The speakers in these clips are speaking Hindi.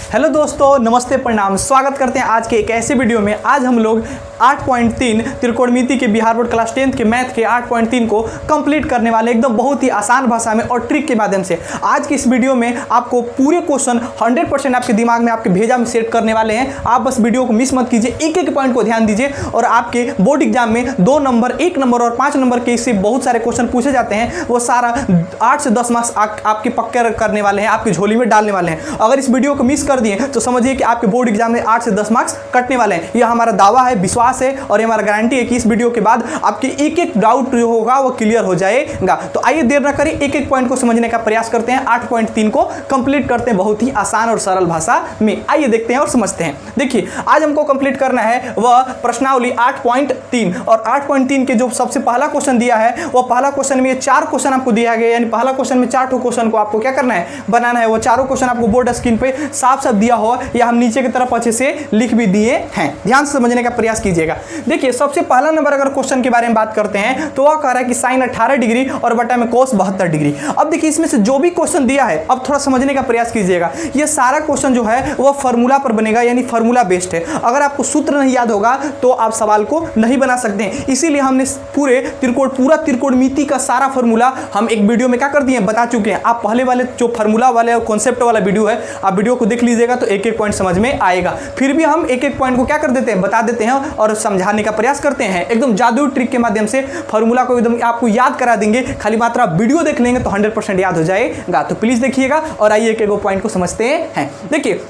हेलो दोस्तों, नमस्ते, प्रणाम। स्वागत करते हैं आज के एक ऐसे वीडियो में। आज हम लोग 8.3 त्रिकोणमिति के बिहार बोर्ड क्लास 10th के मैथ के 8.3 को कंप्लीट करने वाले एकदम बहुत ही आसान भाषा में और ट्रिक के माध्यम से। आज की इस वीडियो में आपको पूरे क्वेश्चन 100% आपके दिमाग में आपके भेजा में सेट करने वाले हैं। आप बस वीडियो को मिस मत कीजिए, एक एक पॉइंट को ध्यान दीजिए और आपके बोर्ड एग्जाम में 2 नंबर, 1 नंबर और 5 नंबर के इससे बहुत सारे क्वेश्चन पूछे जाते हैं। वो सारा 8 से 10 मार्क्स आपके पक्के करने वाले हैं, आपकी झोली में डालने वाले हैं। अगर इस वीडियो को मिस कर दिए तो समझिए कि आपके बोर्ड एग्जाम में 8 से 10 मार्क्स कटने वाले हैं। यह हमारा दावा है, विश्वास है और ये हमारा गारंटी है कि इस वीडियो के बाद आपके एक एक डाउट जो होगा वो क्लियर हो जाएगा। तो आइए देर न करें, एक एक पॉइंट को समझने का प्रयास करते हैं। 8.3 को कंप्लीट करते हैं बहुत ही आसान और सरल भाषा में। आइए देखते हैं और समझते हैं। देखिए, आज हमको कंप्लीट करना है वह प्रश्नावली 8.3 और 8.3 के जो सबसे पहला क्वेश्चन दिया है वो पहला क्वेश्चन में 4 क्वेश्चन आपको दिया गया, यानी पहला क्वेश्चन में 4 क्वेश्चन को आपको क्या करना है, बनाना है। वो चारों क्वेश्चन आपको बोर्ड स्क्रीन पे साफ साफ दिया हो या हम नीचे की तरफ अच्छे से लिख भी दिए हैं। ध्यान से समझने का प्रयास कीजिएगा। देखिए, सबसे पहला नंबर अगर क्वेश्चन के बारे में बात करते हैं तो वह कह रहा है कि साइन 18 डिग्री और बटा में कोस 72 डिग्री। अब देखिए, इसमें से जो भी क्वेश्चन दिया है अब थोड़ा समझने का प्रयास कीजिएगा। ये सारा क्वेश्चन जो है वो फॉर्मूला पर बनेगा, यानी फॉर्मूला बेस्ड है। अगर आपको सूत्र नहीं याद होगा तो आप सवाल को नहीं बना सकते हैं। इसीलिए हमने पूरा त्रिकोणमिति का सारा फॉर्मूला हम एक वीडियो में क्या कर दिए, बता चुके हैं। आप पहले वाले जो फॉर्मूला वाले और कॉन्सेप्ट वाला वीडियो है, आप वीडियो को देख लीजिएगा तो एक एक पॉइंट समझ में आएगा। फिर भी हम एक एक पॉइंट को क्या कर देते हैं, बता देते हैं और समझाने का प्रयास करते हैं। एकदम जादू ट्रिक के माध्यम से फॉर्मूला को एकदम आपको याद करा देंगे। खाली मात्र आप वीडियो देख लेंगे तो 100% याद हो जाएगा। तो प्लीज देखिएगा और आइए एक एक पॉइंट को समझते हैं। देखिए,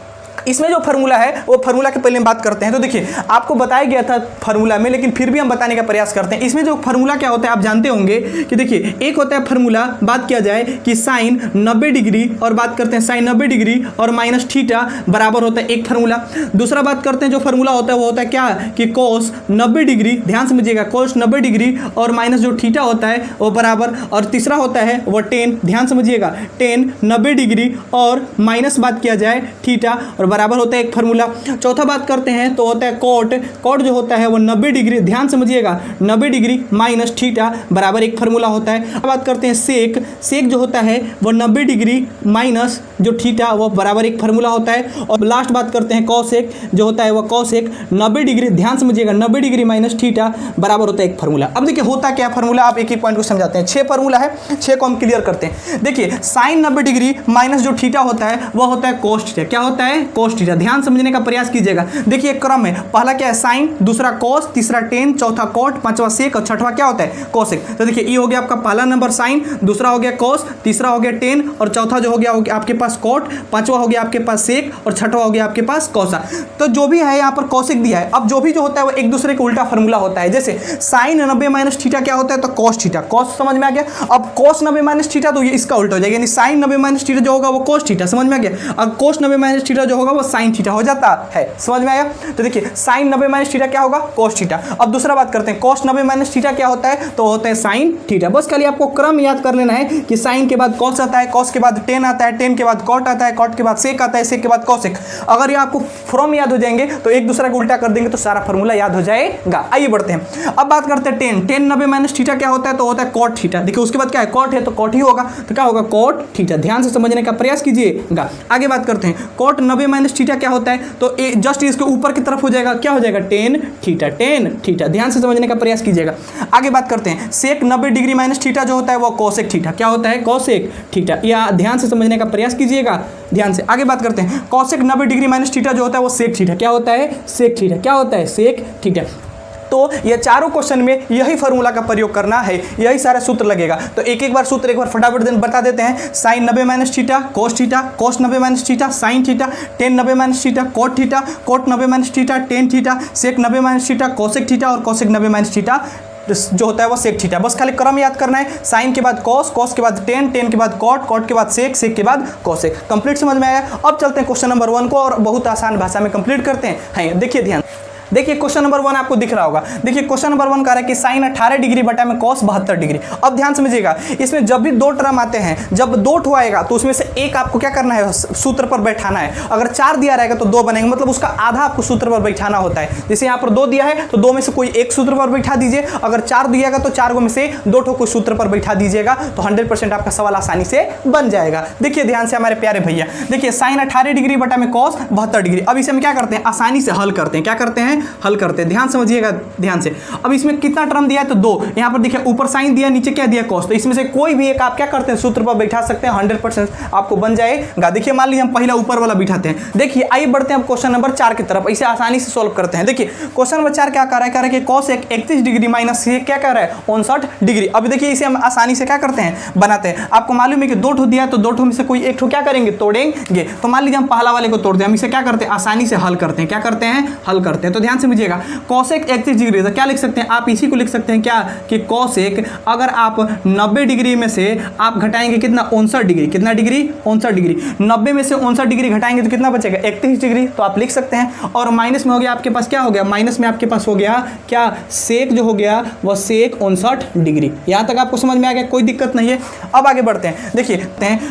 इसमें जो फार्मूला है वो फार्मूला के पहले हम बात करते हैं। तो देखिए, आपको बताया गया था फार्मूला में, लेकिन फिर भी हम बताने का प्रयास करते हैं। इसमें जो फार्मूला क्या होता है आप जानते होंगे कि देखिए, एक होता है फार्मूला, बात किया जाए कि साइन 90 डिग्री और बात करते हैं साइन 90 डिग्री और माइनस थीटा बराबर होता है एक फार्मूला। दूसरा बात करते हैं जो फार्मूला होता है वो होता है क्या, कि कोस 90 डिग्री, ध्यान समझिएगा, कोस 90 डिग्री और माइनस जो थीटा होता है वो बराबर। और तीसरा होता है वो टेन, ध्यान समझिएगा, टेन 90 डिग्री और माइनस बात किया जाए थीटा और बराबर होता है एक फार्मूला। चौथा बात करते हैं तो होता है कोट, कोट जो होता है वो 90 डिग्री, ध्यान समझिएगा, 90 डिग्री माइनस थीटा बराबर एक फार्मूला होता है। अब बात करते हैं सेक, सेक जो होता है वो 90 डिग्री माइनस जो थीटा वो बराबर एक फार्मूला होता है। और लास्ट बात करते हैं कॉसेक, जो होता है वो कॉसेक 90 डिग्री, ध्यान समझिएगा, 90 डिग्री माइनस थीटा बराबर होता है एक फार्मूला। अब देखिए होता क्या फार्मूला, आप एक एक पॉइंट को समझाते हैं। 6 फार्मूला है, 6 को हम क्लियर करते हैं। देखिए, साइन 90 डिग्री माइनस जो थीटा होता है वह होता है कोस थीटा। क्या होता है, कोस थीटा। ध्यान समझने का प्रयास कीजिएगा। देखिए, क्रम है, पहला क्या है साइन, दूसरा कोस, तीसरा टेन, चौथा कोट, पांचवा सेक और छठवां क्या होता है कोसेक। तो देखिए, ये हो गया आपका पहला नंबर साइन, दूसरा हो गया कोस, तीसरा हो गया टेन और चौथा जो हो गया आपके पास कोट, पांचवा हो गया आपके पास सेक और छठवा हो गया आपके पास कोसा। तो जो भी है यहाँ पर कोसेक दिया है। अब जो भी जो होता है वो एक दूसरे का उल्टा फार्मूला होता है। जैसे साइन 90 माइनस थीटा क्या होता है, तो कोस थीटा, कोस समझ में आ गया। अब कोस 90 माइनस थीटा तो ये इसका उल्टा हो जाएगा, यानी साइन 90 माइनस थीटा जो होगा वो कोस थीटा, समझ में आ गया। अब कोस 90 माइनस थीटा जो होगा वो साइन थीटा हो जाता है, समझ में आया। तो देखिए, साइन 90 माइनस थीटा क्या होगा, कोस थीटा। अब दूसरा बात करते हैं, कोस 90 माइनस थीटा क्या होता है, तो होता है साइन थीटा। बस खाली आपको क्रम याद कर लेना है कि साइन के बाद कोस आता है, कोस के बाद टेन आता है, टेन के बाद कोट आता है, कोट के बाद सेक आता है, सेक के बाद कोसेक। अगर ये आपको फ्रॉम याद हो जाएंगे तो एक दूसरा को उल्टा कर देंगे तो सारा फार्मूला याद हो जाएगा। आइए बढ़ते हैं। अब बात करते हैं टेन, टेन 90 माइनस थीटा क्या होता है, तो होता है कोट थीटा। देखिए, उसके बाद क्या है, कोट है तो कोट ही होगा, तो क्या होगा कोट थीटा। ध्यान से समझने का प्रयास कीजिएगा। आगे बात करते हैं, कोट 90 माइनस थीटा क्या होता है, तो जस्ट इसके ऊपर की तरफ हो जाएगा, क्या हो जाएगा, टेन थीटा, टेन थीटा। ध्यान से समझने का प्रयास कीजिएगा। आगे बात करते हैं, सेक 90 डिग्री माइनस थीटा जो होता है वो कोसेक थीटा, क्या होता है कोसेक थीटा। या ध्यान से समझने का प्रयास कीजिएगा, ध्यान से। आगे बात करते हैं, कोसेक 90 डिग्री माइनस थीटा जो होता है वो सेक थीटा, क्या होता है सेक थीटा, क्या होता है सेक थीटा। तो ये चारों क्वेश्चन में यही फार्मूला का प्रयोग करना है, यही सारा सूत्र लगेगा। तो एक एक बार सूत्र एक बार फटाफट बता देते हैं। Sine 90 minus theta cos theta, cos 90 minus theta sine theta, tan 90 minus theta cot theta, cot 90 minus theta tan theta, sec 90 minus theta cosec theta और कोसेक 90 माइनस थीटा जो होता है वो सेक थीटा। बस खाली क्रम याद करना है, साइन के बाद कोस, कोस के बाद टेन, टेन के बाद कोट, कोट के बाद सेक, सेक के बाद कोसेक। कंप्लीट समझ में आया। अब चलते हैं क्वेश्चन नंबर 1 को और बहुत आसान भाषा में कंप्लीट करते हैं। हाँ, देखिए ध्यान। देखिए क्वेश्चन नंबर 1 आपको दिख रहा होगा। देखिए क्वेश्चन नंबर 1 कह रहा है कि साइन 18 डिग्री बटा में कॉस 72 डिग्री। अब ध्यान समझिएगा, इसमें जब भी दो टर्म आते हैं, जब दो ठो आएगा तो उसमें से एक आपको क्या करना है, सूत्र पर बैठाना है। अगर 4 दिया रहेगा तो 2 बनेंगे, मतलब उसका आधा आपको सूत्र पर बैठाना होता है। जैसे यहाँ पर 2 दिया है तो 2 में से कोई एक सूत्र पर बैठा दीजिए, अगर 4 दिएगा तो 4 में से 2 ठो को सूत्र पर बैठा दीजिएगा, तो 100% आपका सवाल आसानी से बन जाएगा। देखिए ध्यान से हमारे प्यारे भैया, देखिए साइन 18 डिग्री बटा में कॉस 72 डिग्री। अब इसे हम क्या करते हैं, आसानी से हल करते हैं। क्या करते हैं, हल करते हैं। ध्यान समझिएगा ध्यान से। अब इसमें कितना टर्म दिया है, तो 2। यहाँ पर देखिए ऊपर साइन दिया, नीचे क्या दिया, कॉस। तो इसमें से कोई भी एक आप क्या करते हैं, सूत्र पर बैठा सकते हैं, 100% आपको बन जाएगा। देखिए मान लीजिए हम पहला ऊपर वाला बिठाते हैं। देखिए आइए बढ़ते हैं अब क्वेश्चन नंबर 4 की तरफ, इसे आसानी से सोल्व करते हैं। देखिए क्वेश्चन नंबर 4 क्या कर रहा है कि कॉस 31 डिग्री माइनस से क्या कर रहा है, 59 डिग्री। अब देखिए इसे हम आसानी से क्या करते हैं, बनाते हैं। आपको मालूम है कि 2 ठो दिया है तो 2 ठो में से कोई एक ठो क्या करेंगे, तोड़ेंगे। तो मान लीजिए हम पहला वाले को तोड़ दें, हम इसे क्या करते हैं, आसानी से हल करते हैं। क्या करते हैं, हल करते हैं। तो ध्यान समझिएगा, कॉसेक 31 डिग्री, तो क्या लिख सकते हैं आप, इसी को लिख सकते हैं क्या, कि कॉसेक अगर आप 90 डिग्री में से आप घटाएंगे कितना, 59 डिग्री। कितना डिग्री, 59 डिग्री। 90 में से 59 डिग्री घटाएंगे तो कितना बचेगा, 31 डिग्री। तो आप लिख सकते हैं। और माइनस में हो गया आपके पास, क्या हो गया, माइनस में आपके पास हो गया क्या, सेक जो हो गया वह सेक 59 डिग्री। यहां तक आपको समझ में आ गया, कोई दिक्कत नहीं है। अब आगे बढ़ते हैं। देखिए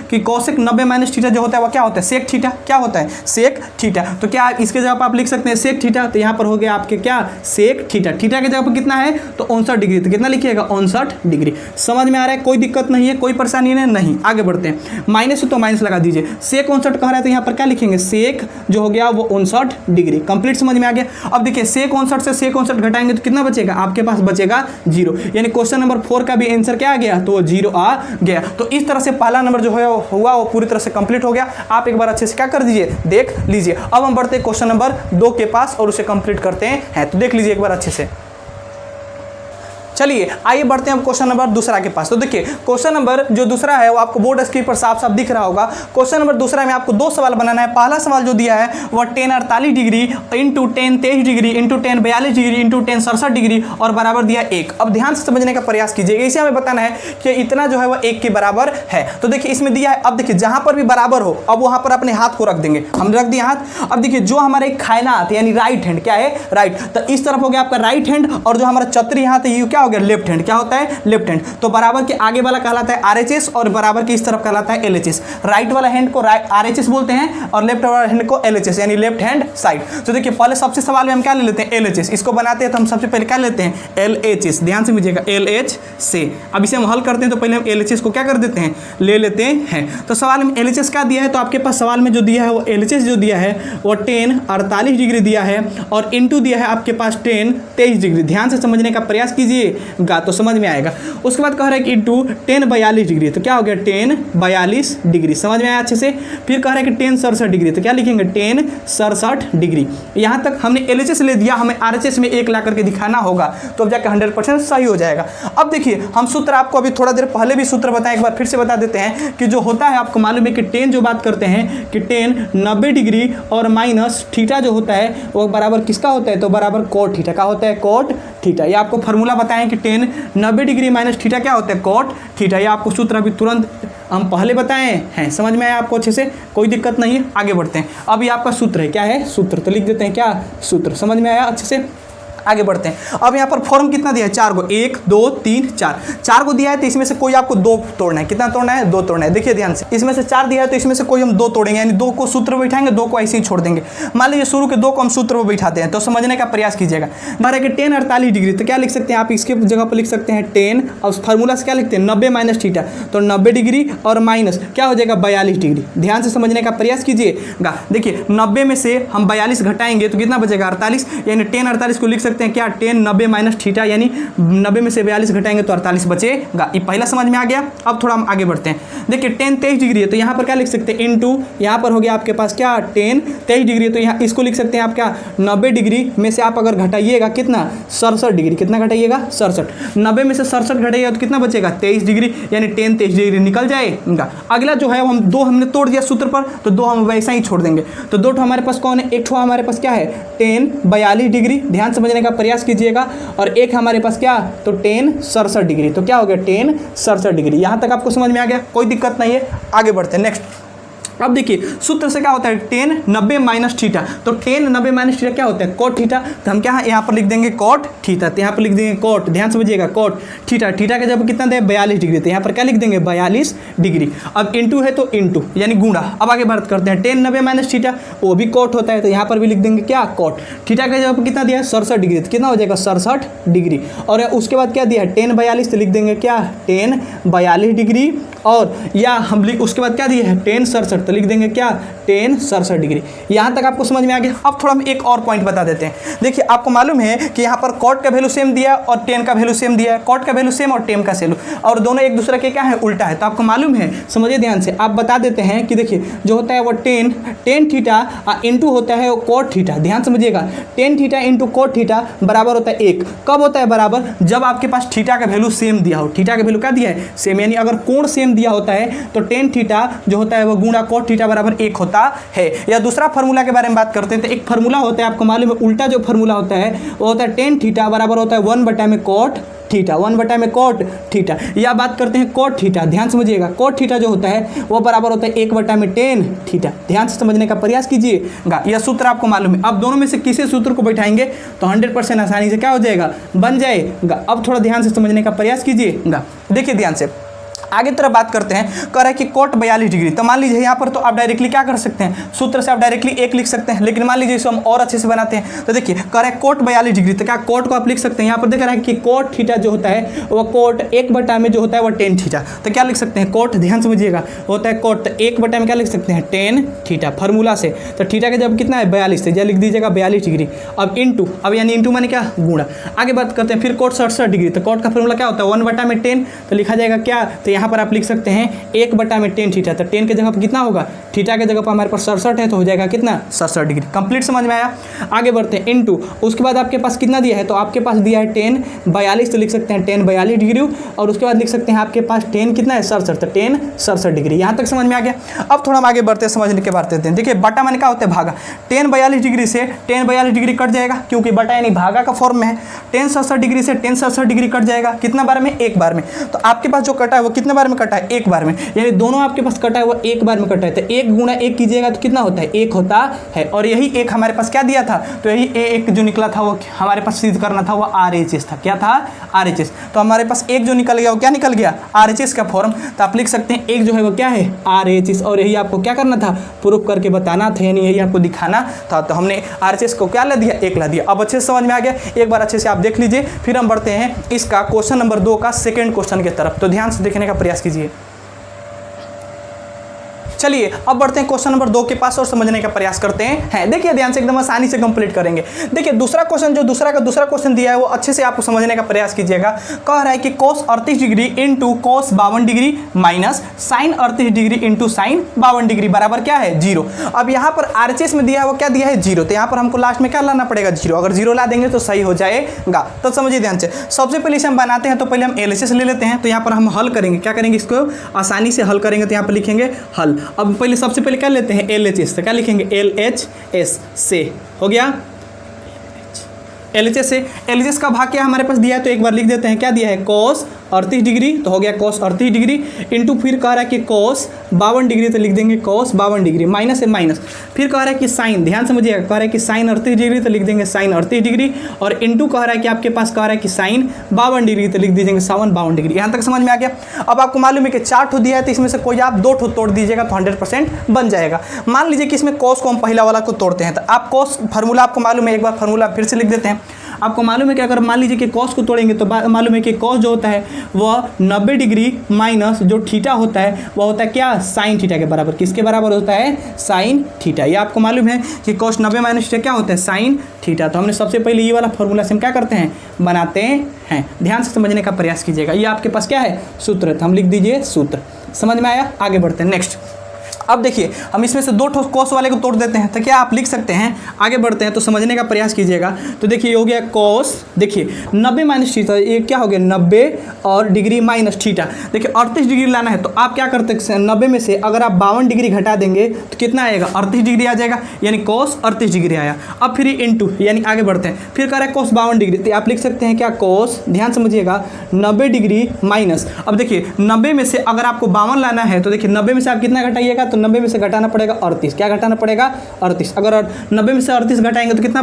कि कॉसेक 90 माइनस थीटा जो होता है वह क्या होता है, सेक थीटा। क्या होता है, सेक थीटा। तो क्या इसके जगह आप लिख सकते हैं सेक थीटा। तो यहां पर हो गया आपके क्या, सेक थीटा। थीटा की जगह पर कितना है, तो 59 डिग्री। तो कितना लिखिएगा, 59 डिग्री। समझ में आ रहा है, कोई दिक्कत नहीं है, कोई परेशानी नहीं। आगे बढ़ते हैं। माइनस तो माइनस लगा दीजिए। सेक 59 कह रहा है तो यहाँ पर क्या लिखेंगे, सेक जो हो गया वो 59 डिग्री। कंप्लीट समझ में आ गया। अब देखिए सेक 59 से सेक 59 घटाएंगे तो कितना बचेगा, आपके पास बचेगा 0। यानी क्वेश्चन नंबर 4 का भी आंसर क्या आ गया, तो 0 आ गया। तो इस तरह से पहला नंबर जो है हुआ वो पूरी तरह से कंप्लीट हो गया। आप एक बार अच्छे से क्या कर दीजिए, देख लीजिए। अब हम बढ़ते हैं क्वेश्चन नंबर 2 के पास और उसे कंप्लीट करते हैं। तो देख लीजिए एक बार अच्छे से। चलिए आइए बढ़ते हैं अब क्वेश्चन नंबर दूसरा के पास। तो देखिए क्वेश्चन नंबर जो दूसरा है वो आपको बोर्ड स्क्रीन पर साफ साफ दिख रहा होगा। क्वेश्चन नंबर दूसरा में आपको 2 सवाल बनाना है। पहला सवाल जो दिया है वह 10 48 degree into 10 23 degree into 10 42 degree into 10 67 degree और बराबर दिया 1। अब ध्यान से समझने का प्रयास कीजिएगा। इसे हमें बताना है कि इतना जो है वह 1 के बराबर है। तो देखिए इसमें दिया है, अब देखिए जहां पर भी बराबर हो अब वहां पर अपने हाथ को रख देंगे। हमने रख दिया हाथ। अब देखिए जो हमारे खायनात यानी राइट हैंड क्या है, राइट। तो इस तरफ हो गया आपका राइट हैंड और जो हमारा चतुरी हाथ है ये क्या हो गया, लेफ्ट हैंड। क्या होता है, लेफ्ट हैंड। तो बराबर के आगे वाला कहलाता है आरएचएस और बराबर के इस तरफ कहलाता है एलएचएस। राइट वाला हैंड को आरएचएस बोलते हैं और लेफ्ट वाला हैंड को एलएचएस यानी लेफ्ट हैंड साइड। तो देखिए पहले सबसे सवाल में हम क्या ले लेते हैं, एलएचएस। इसको बनाते हैं तो हम सबसे पहले क्या लेते हैं, एलएचएस। ध्यान से समझिएगा, एलएच से। अब इसे हम हल करते हैं तो पहले हम एलएचएस को क्या कर देते हैं, ले लेते हैं। तो सवाल में एलएचएस क्या दिया है, तो आपके पास सवाल में जो दिया है वो एलएचएस जो दिया है वो 10 48 डिग्री दिया है और इंटू दिया है आपके पास 10 23 डिग्री। ध्यान से समझने का प्रयास कीजिएगा तो समझ में आएगा। उसके बाद कह रहा है कि इंटू 10 42 डिग्री। तो क्या हो गया, 10 42 डिग्री। समझ में आया अच्छे से। फिर कह रहा है कि 10 67 डिग्री। तो क्या लिखेंगे, 10 67 डिग्री। यहाँ तक हमने एलएचएस ले दिया, हमें आरएचएस में 1 ला करके दिखाना होगा तो अब जाकर 100% सही हो जाएगा। अब देखिए हम सूत्र आपको अभी थोड़ा देर पहले भी सूत्र बताएं, एक बार फिर से बता देते हैं कि जो होता है आपको मालूम है कि 10 जो बात करते हैं कि 10 90 डिग्री और माइनस थीटा जो होता है वो बराबर किसका होता है, तो बराबर कोट थीटा का होता है, कोट थीटा। ये आपको फार्मूला बताएं कि 10 90 डिग्री माइनस थीटा क्या होता है, कोट थीटा। ये आपको सूत्र अभी तुरंत हम पहले बताए हैं। समझ में आया आपको अच्छे से, कोई दिक्कत नहीं है। आगे बढ़ते हैं। अब ये आपका सूत्र है, क्या है, सूत्र। तो लिख देते हैं क्या, सूत्र। समझ में आया अच्छे से। आगे बढ़ते हैं। अब यहाँ पर फॉर्म कितना दिया है, 4 को, 1 2 3 4 को दिया है तो इसमें से कोई आपको 2 तोड़ना है। कितना तोड़ना है, 2 तोड़ना है। देखिए ध्यान से, इसमें से 4 दिया है तो इसमें से कोई हम 2 तोड़ेंगे, यानी 2 को सूत्र पर बैठाएंगे, 2 को ऐसे ही छोड़ देंगे। मान लीजिए शुरू के 2 को हम सूत्र पर बैठाते हैं तो समझने का प्रयास कीजिएगा। हमारे कि 10 48 डिग्री। तो क्या लिख सकते हैं आप, इसके जगह पर लिख सकते हैं 10 और फार्मूला से क्या लिखते हैं, 90 माइनस थीटा। तो 90 डिग्री और माइनस क्या हो जाएगा, 42 डिग्री। ध्यान से समझने का प्रयास कीजिएगा। देखिए 90 में से हम 42 घटाएंगे तो कितना बचेगा, 48। यानी 10 48 को लिख सकते हैं क्या, 10 90 माइनस थीटा, यानी 90 में से 42 घटाएंगे तो 48 बचेगा। ये पहला समझ में आ गया। अब थोड़ा हम आगे बढ़ते हैं। देखिए 10 23 डिग्री है तो यहाँ पर क्या लिख सकते हैं, इनटू यहाँ पर हो गया आपके पास क्या, 10 23 डिग्री। तो यहाँ इसको लिख सकते हैं आप क्या, 90 डिग्री में से आप अगर घटाइएगा कितना, 67 डिग्री। कितना घटाइएगा, 67। 90 में से 67 घटाइएगा तो कितना बचेगा, 23 डिग्री। यानी 10 23 डिग्री निकल जाएगा। अगला जो है हम 2 हमने तोड़ दिया सूत्र पर तो 2 हम वैसा ही छोड़ देंगे। तो 2 हमारे पास कौन है, एक हमारे पास क्या है, 10 42 डिग्री। ध्यान समझने का प्रयास कीजिएगा। और एक हमारे पास क्या, तो 10 67 डिग्री। तो क्या हो गया, 10 67 डिग्री। यहां तक आपको समझ में आ गया, कोई दिक्कत नहीं है। आगे बढ़ते हैं नेक्स्ट। अब देखिए सूत्र से क्या होता है टेन 90 माइनस थीटा, तो टेन 90 माइनस थीटा क्या होता है कॉट थीटा, तो हम क्या यहाँ पर लिख देंगे कॉट थीटा, तो यहाँ पर लिख देंगे कॉट, ध्यान समझिएगा कॉट थीटा, थीटा का जब कितना दे 42 डिग्री, तो यहाँ पर क्या लिख देंगे 42 डिग्री। अब इंटू है तो इंटू यानी गुणा। अब आगे बात करते हैं टेन 90 माइनस थीटा वो भी कॉट होता है, तो यहाँ पर भी लिख देंगे क्या कॉट, थीटा का जब कितना दिया है 67 डिग्री, तो कितना हो जाएगा 67 डिग्री। और उसके बाद क्या दिया है टेन 42, तो लिख देंगे क्या टेन 42 डिग्री, और या हम उसके बाद क्या दिए है टेन 67, तो लिख देंगे क्या टेन 67 डिग्री। यहाँ तक आपको समझ में आ गया। अब थोड़ा हम एक और पॉइंट बता देते हैं। देखिए आपको मालूम है कि यहाँ पर कॉट का वैल्यू सेम दिया है और टेन का वैल्यू सेम दिया है, कॉट का वैल्यू सेम और टेन का सेम, और दोनों एक दूसरे के क्या है उल्टा है। तो आपको मालूम है, समझिए ध्यान से, आप बता देते हैं कि देखिए जो होता है वो टेन थीटा इंटू होता है वो कॉट थीटा, ध्यान समझिएगा, tan theta into cot theta बराबर होता है 1। कब होता है बराबर, जब आपके पास थीटा का वैल्यू सेम दिया हो, थीटा का वैल्यू क्या दिया है सेम, यानी अगर कोण सेम दिया होता है तो टेन थीटा जो होता है वो गुणा कॉट थीटा बराबर 1 होता है। या दूसरा फार्मूला के बारे में बात करते हैं, तो एक फार्मूला होता है आपको मालूम है, उल्टा जो फार्मूला होता है वो होता है टेन थीटा बराबर होता है 1 में कॉट थीटा, 1 में कॉट थीटा। या बात करते हैं कॉट थीटा, ध्यान समझिएगा, कॉट थीटा जो होता है वो बराबर होता है 1 में टेन थीटा, ध्यान से समझने का प्रयास कीजिएगा। यह सूत्र आपको मालूम है। अब दोनों में से किसी सूत्र को बैठाएंगे तो 100% आसानी से क्या हो जाएगा बन जाएगा। अब थोड़ा ध्यान से समझने का प्रयास कीजिएगा। देखिए ध्यान से आगे तरफ बात करते हैं, कह रहा है कि कोट 42 डिग्री, तो मान लीजिए यहाँ पर तो आप डायरेक्टली क्या कर सकते हैं, सूत्र से आप डायरेक्टली 1 लिख सकते हैं, लेकिन मान लीजिए इसे हम और अच्छे से बनाते हैं, तो देखिए कह रहा है कोट 42 डिग्री, तो क्या कोट को आप लिख सकते हैं, यहाँ पर देख रहा है कि कोट थीटा जो होता है वो कोट 1 में जो होता है वो टेन थीटा, तो क्या लिख सकते हैं कोट, ध्यान समझिएगा, होता है कोट, तो 1 में क्या लिख सकते हैं टेन थीटा फार्मूला से, तो थीटा का जब कितना है 42, से लिख दीजिएगा 42 डिग्री। अब इंटू, अब यानी इंटू माने क्या गुणा। आगे बात करते हैं फिर कोट 67 डिग्री, तो कोट का फार्मूला क्या होता है 1 में टेन, तो लिखा जाएगा क्या, तो यहाँ पर आप लिख सकते हैं 1 में टेन थीटा, तो टेन के जगह पर कितना होगा, थीटा के जगह पर हमारे पास 67 है, तो हो जाएगा कितना 67 डिग्री। कंप्लीट समझ में आया। आगे बढ़ते हैं इंटू, उसके बाद आपके पास कितना दिया है, तो आपके पास दिया है टेन 42, तो लिख सकते हैं टेन 42 डिग्री, और उसके बाद लिख सकते हैं आपके पास टेन कितना है 67, तो टेन 67 डिग्री। यहाँ तक समझ में आ गया। अब थोड़ा हम आगे बढ़ते हैं, समझने के बात करते हैं। देखिए बटा माने क्या होता है भागा, टेन 42 डिग्री से टेन 42 डिग्री कट जाएगा, क्योंकि बटा यानी भागा का फॉर्म में है, टेन 67 डिग्री से टेन 67 डिग्री कट जाएगा, कितना बार में, एक बार में। तो आपके पास जो कटा है वो कितने बार में कटा है, एक बार में, यानी दोनों आपके पास कटा है वो एक बार में कटा है, तो 1 गुणा 1 कीजिएगा तो कितना होता है 1 होता है। और यही एक हमारे पास क्या दिया था, तो यही एक जो निकला था वो हमारे पास सिद्ध करना था, वो RHS था। क्या था RHS, तो हमारे पास एक जो निकल गया वो क्या निकल गया RHS का फॉर्म, तो आप लिख सकते हैं एक जो है वो क्या है RHS, और यही आपको क्या करना था प्रूफ करके बताना था, यानी यही आपको दिखाना था। तो हमने RHS को क्या ला दिया, 1 ला दिया। अब अच्छे से समझ में आ गया, एक बार अच्छे से आप देख लीजिए, फिर हम बढ़ते हैं इसका क्वेश्चन नंबर 2 का सेकेंड क्वेश्चन की तरफ, तो ध्यान से देखने का प्रयास कीजिए। चलिए अब बढ़ते हैं क्वेश्चन नंबर 2 के पास और समझने का प्रयास करते हैं। देखिए ध्यान से एकदम आसानी से कंप्लीट करेंगे। देखिए दूसरा क्वेश्चन जो दूसरा क्वेश्चन दिया है वो अच्छे से आपको समझने का प्रयास कीजिएगा। कह रहा है कि cos 38 degree into cos 52 degree minus sine 38 degree into sine 52 degree बराबर क्या है 0। अब यहाँ पर RHS में दिया है वो क्या दिया है 0, तो यहाँ पर हमको लास्ट में क्या लाना पड़ेगा 0। अगर 0 ला देंगे तो सही हो जाएगा। तो समझिए ध्यान से, सबसे पहले इसे हम बनाते हैं, तो पहले हम LHS ले लेते हैं। तो यहाँ पर हम हल करेंगे, क्या करेंगे, इसको आसानी से हल करेंगे। तो यहाँ पर लिखेंगे हल। अब पहले सबसे पहले क्या लेते हैं LHS, तो क्या लिखेंगे LHS से, हो गया LHS से। LHS का भाग क्या हमारे पास दिया है, तो एक बार लिख देते हैं, क्या दिया है cos 38 डिग्री, तो हो गया cos 38 डिग्री इंटू फिर कह रहा है कि cos 52 डिग्री, तो लिख देंगे cos 52 डिग्री, माइनस है माइनस, फिर कह रहा है कि साइन, ध्यान समझिएगा, कह रहा है कि साइन 38 डिग्री, तो लिख देंगे साइन 38 डिग्री, और इंटू कह रहा है कि आपके पास कह रहा है कि साइन 52 डिग्री, तो लिख दीजिएगा साइन 52 डिग्री। यहाँ तक समझ में आ गया। अब आपको मालूम है कि 4 ठो दिया है, तो इसमें से कोई आप 2 ठो तोड़ दीजिएगा तो 100% बन जाएगा। मान लीजिए कि इसमें cos को हम पहला वाला को तोड़ते हैं, तो आप cos फार्मूला आपको मालूम है, एक बार फार्मूला फिर से लिख देते हैं। आपको मालूम है कि अगर मान लीजिए कि cos को तोड़ेंगे तो मालूम है कि cos जो होता है वह 90 डिग्री माइनस जो थीटा होता है वह होता है क्या साइन थीटा के बराबर। किसके बराबर होता है साइन थीटा। ये आपको मालूम है कि cos 90 माइनस थीटा क्या होता है साइन थीटा। तो हमने सबसे पहले ये वाला फॉर्मूला से हम क्या करते हैं बनाते हैं। ध्यान से समझने का प्रयास कीजिएगा। ये आपके पास क्या है सूत्र, तो हम लिख दीजिए सूत्र। समझ में आया। आगे बढ़ते हैं नेक्स्ट। अब देखिए हम इसमें से 2 ठो cos वाले को तोड़ देते हैं, तो क्या आप लिख सकते हैं। आगे बढ़ते हैं तो समझने का प्रयास कीजिएगा। तो देखिए ये हो गया cos, देखिए 90 माइनस थीटा, ये क्या हो गया 90 और डिग्री माइनस थीटा। देखिए 38 डिग्री लाना है, तो आप क्या करते हैं 90 में से अगर आप 52 डिग्री घटा देंगे तो कितना आएगा 38 डिग्री आ जाएगा, यानी cos 38 डिग्री आया। अब फिर इंटू, यानी आगे बढ़ते हैं, फिर कह रहा है cos 52 डिग्री, तो आप लिख सकते हैं क्या cos, ध्यान समझिएगा 90 डिग्री माइनस। अब देखिए 90 में से अगर आपको 52 लाना है, तो देखिए 90 में से आप कितना घटाइएगा, तो तो 90 में से घटाना पड़ेगा 38। क्या घटाना पड़ेगा 38। अगर 90 में से 38 घटाएंगे तो कितना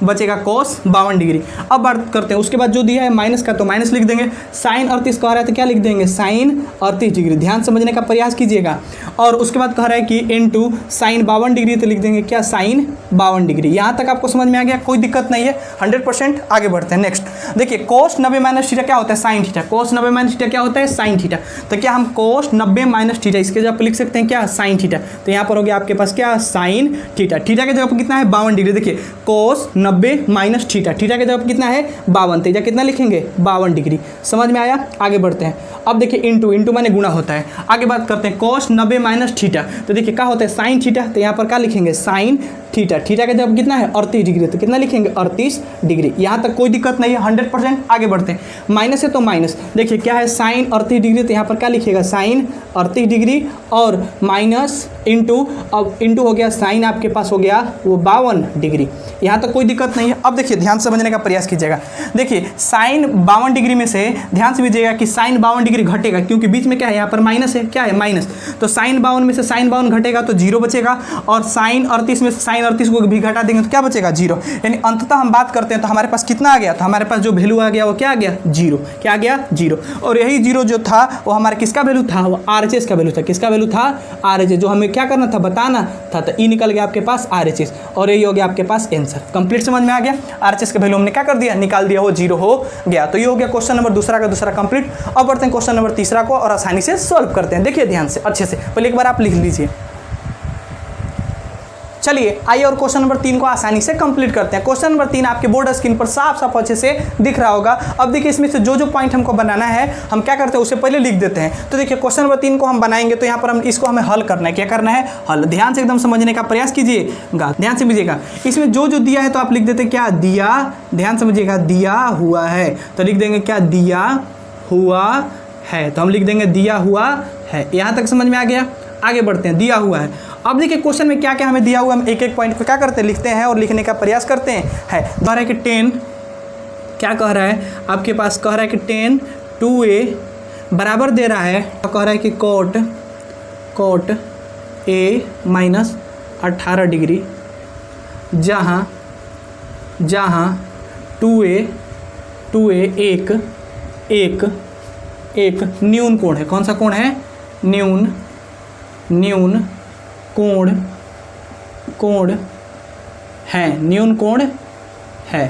बचेगा कोस 52 डिग्री। अब बात करते हैं उसके बाद जो दिया है माइनस का तो माइनस लिख देंगे। साइन 38 कह रहा है तो क्या लिख देंगे साइन 38 डिग्री। ध्यान समझने का प्रयास कीजिएगा। और उसके बाद कह रहा है कि इनटू साइन 52 डिग्री तो लिख देंगे क्या साइन 52 डिग्री। यहाँ तक आपको समझ में आ गया, कोई दिक्कत नहीं है 100%। आगे बढ़ते हैं नेक्स्ट। देखिए कोस 90 माइनस थीटा क्या होता है sine theta. Cos 90 minus theta क्या होता है साइन थीटा। तो क्या हम कोस 90 माइनस थीटा इसके जगह पर लिख सकते हैं क्या साइन थीटा। तो यहाँ पर हो गया आपके पास क्या साइन थीटा। थीटा के जगह पर कितना है 52 डिग्री। देखिए कोस 90 माइनस थीटा, थीटा के जगह पर कितना है 52, तेजा कितना लिखेंगे 52 डिग्री। समझ में आया। आगे बढ़ते हैं। अब देखिए इंटू माने गुणा होता है। आगे बात करते हैं कोस 90 माइनस थीटा। तो देखिए क्या होता है साइन थीटा। तो यहाँ पर क्या लिखेंगे साइन थीटा। थीटा का जब कितना है 38 डिग्री तो कितना लिखेंगे 38 डिग्री। यहाँ तक कोई दिक्कत नहीं है 100%। आगे बढ़ते हैं। माइनस है तो माइनस। देखिए क्या है साइन 38 डिग्री तो यहाँ पर क्या लिखिएगा साइन 38 डिग्री और माइनस इंटू। अब इंटू हो गया साइन आपके पास हो गया वो 52 डिग्री। यहाँ तक कोई दिक्कत नहीं है। अब देखिए ध्यान समझने का प्रयास कीजिएगा। देखिए साइन 52 डिग्री में से ध्यान से लीजिएगा कि साइन 52 डिग्री घटेगा क्योंकि बीच में क्या है यहाँ पर माइनस है। क्या है माइनस। तो साइन 52 में से साइन 52 घटेगा तो 0 बचेगा और साइन 38 में से साइन 38 को भी घटा देंगे तो क्या बचेगा 0। यानी अंततः हम बात करते हैं तो हमारे पास कितना आ गया। तो हमारे पास जो वैल्यू आ गया वो क्या आ गया 0। क्या आ गया 0। और यही 0 जो था वो हमारे किसका वैल्यू था वो RHS का वैल्यू था। किसका वैल्यू था RHS। जो हमें क्या करना था बताना था। तो ई निकल गया आपके पास RHS और यही हो गया आपके पास आंसर। कंप्लीट समझ में आ गया। RHS का वैल्यू हमने क्या कर दिया निकाल दिया, वो 0 हो गया। तो ये हो गया क्वेश्चन नंबर दूसरा का दूसरा कंप्लीट। अब बढ़ते हैं क्वेश्चन नंबर तीसरा को और आसानी से सॉल्व करते हैं। देखिए ध्यान से अच्छे से, पहले एक बार आप लिख लीजिए। चलिए आइए और क्वेश्चन नंबर 3 को आसानी से कंप्लीट करते हैं। क्वेश्चन नंबर 3 आपके बोर्ड स्क्रीन पर साफ साफ अच्छे से दिख रहा होगा। अब देखिए इसमें से जो जो पॉइंट हमको बनाना है हम क्या करते हैं उसे पहले लिख देते हैं। तो देखिए क्वेश्चन नंबर 3 को हम बनाएंगे तो यहाँ पर हम इसको हमें हल करना है। क्या करना है हल। ध्यान से एकदम समझने का प्रयास कीजिएगा, ध्यान से समझिएगा। इसमें जो जो दिया है तो आप लिख देते हैं क्या दिया। ध्यान समझिएगा दिया हुआ है तो लिख देंगे क्या दिया हुआ है। तो हम लिख देंगे दिया हुआ है। यहाँ तक समझ में आ गया। आगे बढ़ते हैं। दिया हुआ है। अब देखिए क्वेश्चन में क्या क्या हमें दिया हुआ है, हम एक एक पॉइंट को क्या करते हैं लिखते हैं और लिखने का प्रयास करते हैं। कह रहा है कि 10 क्या कह रहा है आपके पास, कह रहा है कि 10 2a बराबर दे रहा है। कह रहा है कि कोट a माइनस 18 डिग्री जहाँ 2a एक न्यून कोण है। कौन सा कोण है न्यून कोण है। न्यून कोण है।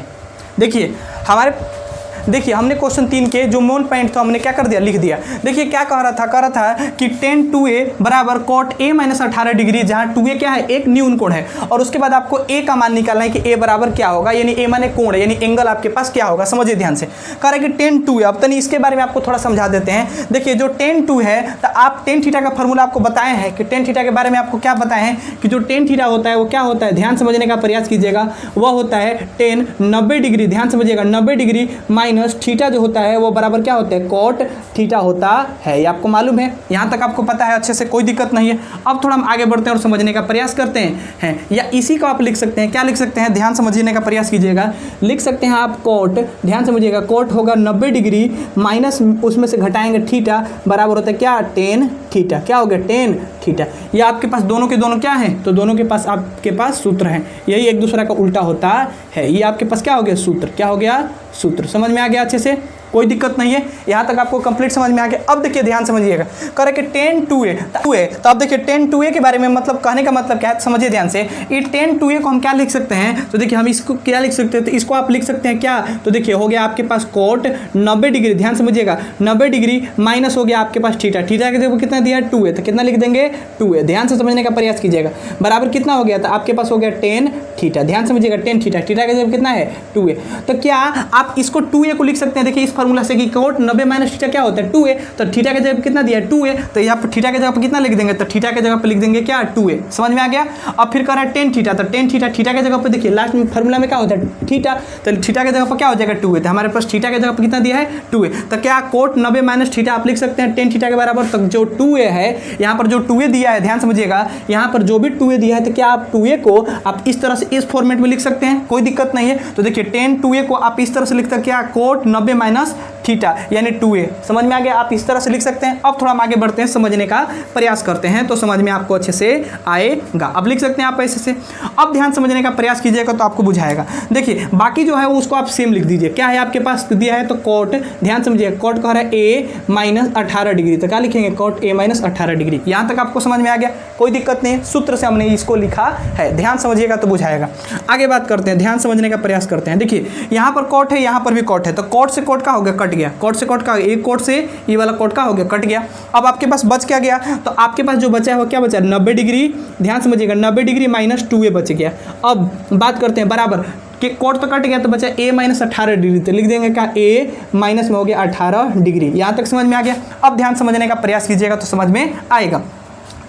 देखिए हमने क्वेश्चन 3 के जो मेन पॉइंट था हमने क्या कर दिया लिख दिया। देखिए क्या कह रहा था कि 10 2a बराबर कोट a माइनस 18 डिग्री जहाँ 2a क्या है एक न्यून कोण है। और उसके बाद आपको a का मान निकालना है कि a बराबर क्या होगा, यानी a माने कोण है, यानी एंगल आपके पास क्या होगा। समझिए ध्यान से। कह रहा है कि 10 2a। अब तनी इसके बारे में आपको थोड़ा समझा देते हैं। देखिए जो 10 2 है तो आप टेन थीटा का फॉर्मूला आपको बताए हैं कि टेन थीटा के बारे में आपको क्या बताए हैं कि जो टेन थीटा होता है वो क्या होता है, ध्यान समझने का प्रयास कीजिएगा। वह होता है 10 90 डिग्री। ध्यान समझिएगा 90 डिग्री माइनस थीटा जो होता है वो बराबर क्या होता है कोट थीटा होता है। ये आपको मालूम है। यहाँ तक आपको पता है अच्छे से, कोई दिक्कत नहीं है। अब थोड़ा हम आगे बढ़ते हैं और समझने का प्रयास करते हैं। या इसी को आप लिख सकते हैं। क्या लिख सकते हैं, ध्यान समझने का प्रयास कीजिएगा। लिख सकते हैं आप कोट, ध्यान समझिएगा, कोट होगा 90 डिग्री माइनस उसमें से घटाएंगे थीटा बराबर होता है क्या 10 थीटा। क्या हो गया 10 थीटा। ये आपके पास दोनों के दोनों क्या हैं, तो दोनों के पास आपके पास सूत्र हैं। यही एक दूसरे का उल्टा होता है। ये आपके पास क्या हो गया सूत्र। क्या हो गया सूत्र। समझ में आ गया अच्छे से, कोई दिक्कत नहीं है। यहाँ तक आपको कंप्लीट समझ में आ गया। अब देखिए ध्यान समझिएगा। कह रहे कि 10 2a तो अब देखिए 10 2a के बारे में मतलब कहने का मतलब क्या है, समझिए ध्यान से। ये 10 2a को हम क्या लिख सकते हैं, तो देखिए हम इसको क्या लिख सकते हैं, तो इसको आप लिख सकते हैं क्या, तो देखिए हो गया आपके पास कोट 90 डिग्री। ध्यान समझिएगा 90 डिग्री माइनस हो गया आपके पास थीटा। थीटा के देखो कितना दिया है 2a, तो कितना लिख देंगे 2a। ध्यान से समझने का प्रयास कीजिएगा। बराबर कितना हो गया था आपके पास हो गया 10 थीटा। ध्यान समझिएगा 10 थीटा। थीटा के देखो कितना है 2a। तो क्या आप इसको 2a को लिख सकते हैं। देखिए इस फॉर्मूला से कि कोट 90 माइनस थीटा क्या होता है 2a। तो थीटा के जगह पर कितना दिया है 2a, तो यहाँ पर थीटा के जगह पर कितना लिख देंगे, तो थीटा के जगह पर लिख देंगे क्या 2a। समझ में आ गया। अब फिर कह रहा है 10 थीटा, तो 10 थीटा थीटा के जगह पर देखिए लास्ट में फॉर्मूला में क्या होता है थीटा, तो थीटा के जगह पर क्या हो जाएगा 2a। तो हमारे पास थीटा के जगह पर कितना दिया है 2a। तो क्या कोट 90 माइनस थीटा आप लिख सकते हैं 10 थीटा के बराबर। तो जो 2a है यहाँ पर जो 2a दिया है, ध्यान समझिएगा यहाँ पर जो भी 2a दिया है, तो क्या आप 2a को आप इस तरह से इस फॉर्मेट में लिख सकते हैं, कोई दिक्कत नहीं है। तो देखिए 10 2a को आप इस तरह से लिखते हैं क्या कोट 90 माइनस थीटा यानी 2a। समझ में आ गया? आप इस तरह से लिख सकते हैं। अब थोड़ा हम आगे बढ़ते हैं, समझने का प्रयास करते हैं तो समझ में आपको अच्छे से आएगा। अब लिख सकते हैं आप ऐसे से। अब ध्यान समझने का प्रयास कीजिएगा तो आपको बुझाएगा। देखिए बाकी जो है उसको आप सेम लिख दीजिए। क्या है आपके पास दिया है तो कॉट, ध्यान समझिए, कॉट कह रहा है a - 18 डिग्री, तो क्या लिखेंगे कॉट a - 18 डिग्री। यहाँ तक आपको समझ में आ गया, कोई दिक्कत नहीं, सूत्र से हमने इसको लिखा है। ध्यान समझिएगा तो बुझाएगा। आगे बात करते हैं, ध्यान समझने का प्रयास करते हैं। देखिए यहाँ पर कॉट है, यहाँ पर भी कॉट है, तो कॉट से कॉट का हो गया कट गया, कॉट से कॉट का, एक कॉट से ये वाला कॉट का हो गया कट गया। अब आपके पास बच क्या गया, तो आपके पास जो बचा है वो क्या बचा, 90 डिग्री। ध्यान समझिएगा 90 डिग्री माइनस 2a बच गया। अब बात करते हैं बराबर कि कोट तो कट गया तो बचा a - 18 डिग्री, तो लिख देंगे क्या a माइनस में हो गया 18 डिग्री। यहाँ तक समझ में आ गया। अब ध्यान समझने का प्रयास कीजिएगा तो समझ में आएगा।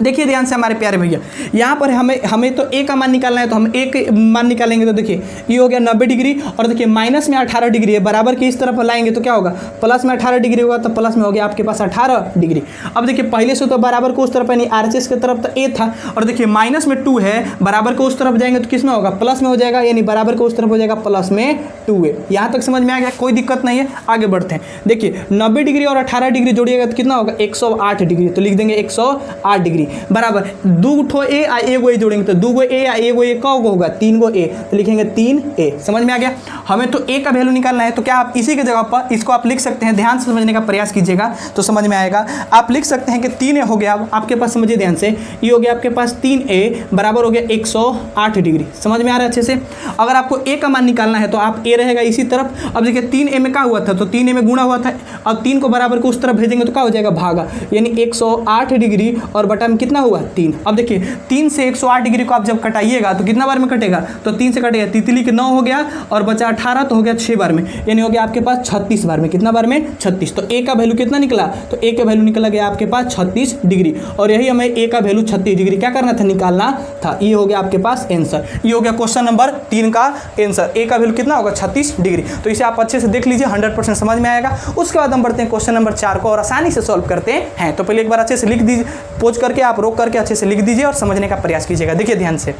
देखिए ध्यान से हमारे प्यारे भैया, यहाँ पर हमें तो a का मान निकालना है, तो हम a के मान निकालेंगे तो देखिए ये हो गया 90 डिग्री, और देखिए माइनस में 18 डिग्री है, बराबर के इस तरफ लाएंगे तो क्या होगा, प्लस में 18 डिग्री होगा, तो प्लस में हो गया आपके पास 18 डिग्री। अब देखिए पहले से तो बराबर को उस तरफ यानी RHS की तरफ तो a था, और देखिए माइनस में 2 है, बराबर को उस तरफ जाएंगे तो किस में होगा, प्लस में हो जाएगा, यानी बराबर को उस तरफ हो जाएगा प्लस में 2a। यहाँ तक समझ में आ गया, कोई दिक्कत नहीं है। आगे बढ़ते हैं। देखिए 90 डिग्री और 18 डिग्री जोड़िएगा तो कितना होगा, 108 डिग्री, तो लिख देंगे 108 डिग्री बराबर 2 ठो a आ एगो a जोड़ेंगे तो 2 गो a आ एगो a का होगा 3 गो a, तो लिखेंगे 3a। समझ में आ गया। हमें तो a का वैल्यू निकालना है, तो क्या आप इसी के जगह पर इसको आप लिख सकते हैं। ध्यान से समझने का प्रयास कीजिएगा तो समझ में आएगा। आप लिख सकते हैं कि 3a हो गया, अब आपके पास समझिए ध्यान से, ये हो गया आपके पास 3a बराबर हो गया 108 डिग्री। समझ में आ रहा है अच्छे से। अगर आपको a का मान निकालना है तो आप a रहेगा इसी तरफ। अब देखिए 3a में क्या हुआ था, तो 3a में गुणा हुआ था, अब 3 को बराबर को उस तरफ भेजेंगे तो क्या हो जाएगा, भागा, यानी 108 डिग्री और बटा में कितना हुआ 3। अब देखिए 3 से 108 डिग्री को आप जब कटाइएगा तो कितना बार में कटेगा, तो 3 से कटेगा, तितली के 9 हो गया और बचा 18 तो हो गया 6 बार में, यानी हो गया आपके पास 36 बार में। कितना बार में, 36। तो a का वैल्यू कितना निकला, तो a का वैल्यू निकला गया आपके पास 36 डिग्री, और यही हमें a का वैल्यू 36 डिग्री क्या करना था, निकालना था। ये हो गया आपके पास आंसर, ये हो गया क्वेश्चन नंबर 3 का आंसर। a का वैल्यू कितना होगा, 36 डिग्री। तो इसे आप अच्छे से देख लीजिए, 100% समझ में आएगा। उसके बाद हम बढ़ते हैं क्वेश्चन नंबर 4 को और आसानी से सॉल्व करते हैं। तो पहले एक बार अच्छे से लिख दीजिए, पोज करके आप रोक करके अच्छे से लिख दीजिए और समझने का प्रयास कीजिएगा। देखिए ध्यान से,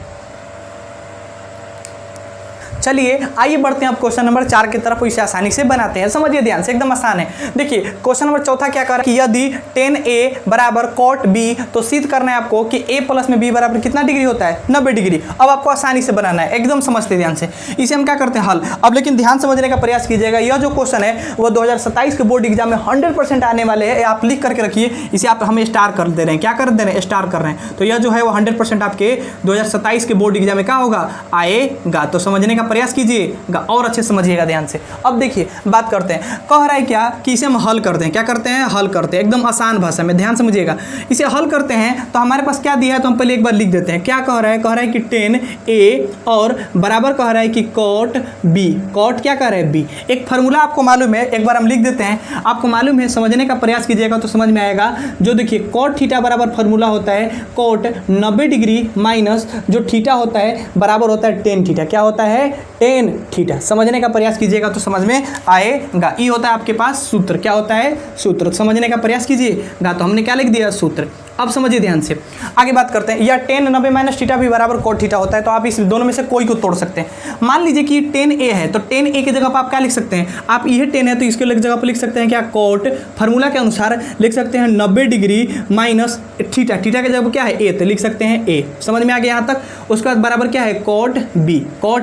चलिए आइए बढ़ते हैं अब क्वेश्चन नंबर 4 की तरफ, इसे आसानी से बनाते हैं। समझिए ध्यान से, एकदम आसान है। देखिए क्वेश्चन नंबर 4 क्या कर रहा है कि यदि 10a बराबर cot b, तो सिद्ध करना है आपको कि a प्लस में b बराबर कितना डिग्री होता है, 90 डिग्री। अब आपको आसानी से बनाना है, एकदम समझते ध्यान से। इसे हम क्या करते हैं, हल। अब लेकिन ध्यान समझने का प्रयास कीजिएगा, यह जो क्वेश्चन है वो 2027 के बोर्ड एग्जाम में 100% आने वाले हैं। आप लिख करके रखिए, इसे आप हमें स्टार कर दे रहे हैं, क्या कर दे रहे हैं, स्टार कर रहे हैं। तो यह जो है वो 100% आपके 2027 के बोर्ड एग्जाम में क्या होगा, आएगा। तो समझने का प्रयास कीजिएगा और अच्छे समझिएगा ध्यान से। अब देखिए बात करते हैं, कह रहा है क्या कि इसे हम हल करते हैं। क्या करते हैं, हल करते हैं, एकदम आसान भाषा में, ध्यान समझिएगा। इसे हल करते हैं तो हमारे पास क्या दिया है, तो हम पहले एक बार लिख देते हैं। क्या कह रहा है कि 10a और बराबर कह रहा है कि cot b। cot क्या कह रहा है, b। एक फार्मूला आपको मालूम है, एक बार हम लिख देते हैं, आपको मालूम है, समझने का प्रयास कीजिएगा तो समझ में आएगा। जो देखिए cot थीटा बराबर फार्मूला होता है cot 90 डिग्री माइनस जो थीटा होता है बराबर होता है tan थीटा। क्या होता है, tan थीटा। समझने का प्रयास कीजिएगा तो समझ में आएगा। ये होता है आपके पास सूत्र। क्या होता है, सूत्र। समझने का प्रयास कीजिएगा तो हमने क्या लिख दिया, सूत्र। अब समझिए ध्यान से, आगे बात करते हैं। या tan 90 माइनस थीटा भी बराबर cot थीटा होता है, तो आप इस दोनों में से कोई को तोड़ सकते हैं। मान लीजिए कि 10a है, तो 10a की जगह पर आप क्या लिख सकते हैं, आप ये 10 है तो इसके जगह पर लिख सकते हैं क्या, cot। फार्मूला के अनुसार लिख सकते हैं 90 डिग्री माइनस थीटा। थीटा की जगह पर क्या है, a, तो लिख सकते हैं a। समझ में आ गया यहाँ तक। उसके बाद बराबर क्या है, cot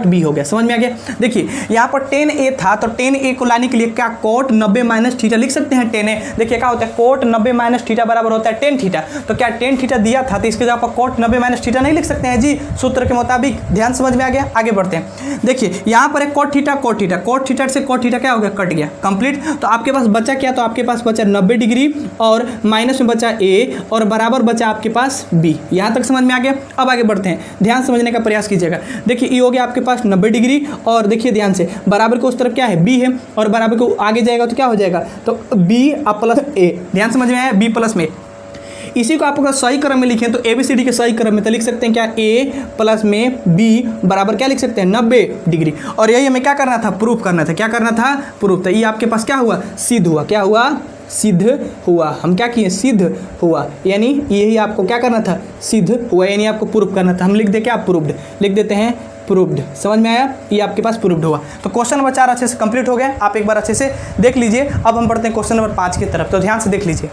b हो गया। समझ में आ गया। देखिए यहाँ पर 10a था, तो 10a को लाने के लिए क्या, cot 90 माइनस थीटा लिख सकते हैं 10a। देखिए क्या होता है, cot 90 माइनस थीटा बराबर होता है tan थीटा। तो क्या tan थीटा दिया था, तो इसके जगह पर cot 90 माइनस थीटा नहीं लिख सकते हैं जी, सूत्र के मुताबिक। ध्यान समझ में आ गया। आगे बढ़ते हैं। देखिए यहाँ पर है cot थीटा से cot थीटा क्या हो गया, कट गया, कंप्लीट। तो आपके पास बचा क्या, तो आपके पास बचा 90 डिग्री और माइनस में बचा a और बराबर बचा आपके पास b। यहाँ तक समझ में आ गया। अब आगे बढ़ते हैं, ध्यान समझने का प्रयास कीजिएगा। देखिए ये हो गया आपके पास 90 डिग्री और देखिए ध्यान से बराबर को उस तरफ क्या है, b है, और बराबर को आगे जाएगा तो क्या हो जाएगा, तो b प्लस a। ध्यान समझ में आया, b प्लस में। इसी को आप अगर सही क्रम में लिखें तो ABCD के सही क्रम में तो लिख सकते हैं क्या, a प्लस में b बराबर क्या लिख सकते हैं, 90 डिग्री। और यही हमें क्या करना था, प्रूफ करना था। क्या करना था, प्रूफ। तो ये आपके पास क्या हुआ, सिद्ध हुआ। क्या हुआ, सिद्ध हुआ। हम क्या किए, सिद्ध हुआ, यानी यही आपको क्या करना था, सिद्ध हुआ, यानी आपको प्रूफ करना था। हम लिख दे क्या, प्रूफ्ड लिख देते हैं, प्रूव्ड। समझ में आया, ये आपके पास प्रूव्ड हुआ। तो क्वेश्चन नंबर 4 अच्छे से कंप्लीट हो गया, आप एक बार अच्छे से देख लीजिए। अब हम बढ़ते हैं क्वेश्चन नंबर 5 की तरफ, तो ध्यान से देख लीजिए।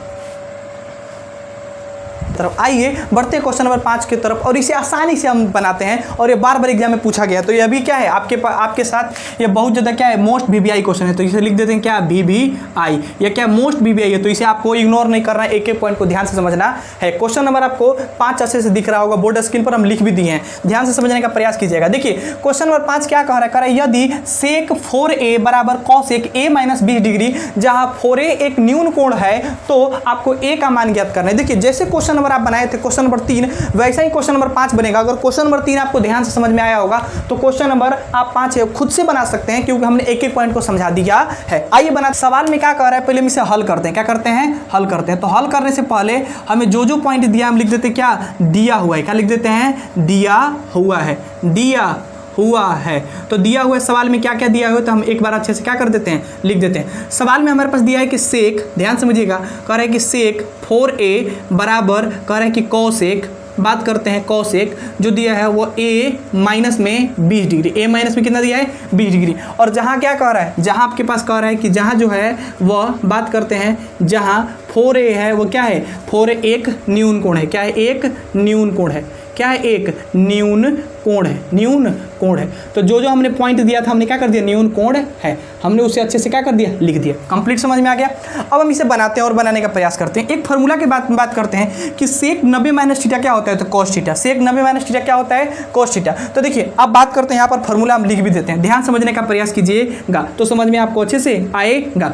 तरफ आइए बढ़ते हैं क्वेश्चन नंबर 5 की तरफ, और इसे आसानी से हम बनाते हैं, और ये बार बार एग्जाम में पूछा गया। तो ये अभी क्या है आपके साथ, ये बहुत ज़्यादा क्या है, मोस्ट वीवीआई क्वेश्चन है। तो इसे लिख देते हैं क्या, वीवीआई। ये क्या मोस्ट वीवीआई है, तो इसे आपको इग्नोर नहीं करना है, एक एक पॉइंट को ध्यान से समझना है। क्वेश्चन नंबर आपको 5 अच्छे से दिख रहा होगा बोर्ड स्क्रीन पर, हम लिख भी दिए हैं, ध्यान से समझने का प्रयास कीजिएगा। देखिए क्वेश्चन नंबर 5 क्या कह रहा है, यदि सेक 4a बराबर कॉसेक a माइनस 20 डिग्री, जहां 4a एक न्यून कोण है, तो आपको a का मान ज्ञात करना है। देखिए जैसे क्वेश्चन नंबर आप बनाए थे क्वेश्चन नंबर 3, वैसा ही क्वेश्चन नंबर 5 बनेगा। अगर क्वेश्चन नंबर 3 आपको ध्यान से समझ में आया होगा तो क्वेश्चन नंबर आप 5 खुद से बना सकते हैं, क्योंकि हमने एक एक पॉइंट को समझा दिया है। आइए बना, सवाल में क्या कह रहा है, पहले हम इसे हल करते हैं। क्या करते हैं, हल करते हैं। तो हल करने से पहले हमें जो जो पॉइंट दिया हम लिख देते हैं क्या, दिया हुआ है। क्या लिख देते हैं, दिया हुआ है, दिया हुआ है। तो दिया हुआ सवाल में क्या क्या दिया हुआ है, तो हम एक बार अच्छे से क्या कर देते हैं, लिख देते हैं। सवाल में हमारे पास दिया है कि सेक, ध्यान समझिएगा, कह रहा है कि सेक 4a बराबर, कह रहा है कि कॉसेक, बात करते हैं कॉसेक, जो दिया है वो a माइनस में 20 डिग्री, a माइनस में कितना दिया है, 20 डिग्री। और जहाँ क्या कह रहा है, जहाँ आपके पास कह रहा है कि जहाँ जो है वह, बात करते हैं जहाँ 4a है वो क्या है, 4a एक न्यून कोण है। क्या है, एक न्यून कोण है। क्या है, एक न्यून कोण है, न्यून कोण है। तो जो जो हमने पॉइंट दिया था हमने क्या कर दिया, न्यून कोण है, हमने उसे अच्छे से क्या कर दिया, लिख दिया। कंप्लीट समझ में आ गया। अब हम इसे बनाते हैं और बनाने का प्रयास करते हैं। एक फार्मूला के बात करते हैं कि सेक 90 माइनस थीटा क्या होता है, तो cos theta. Sec 90 minus theta क्या होता है, कॉस थीटा। तो देखिए अब बात करते हैं, यहाँ पर फार्मूला हम लिख भी देते हैं, ध्यान समझने का प्रयास कीजिएगा तो समझ में आपको अच्छे से आएगा।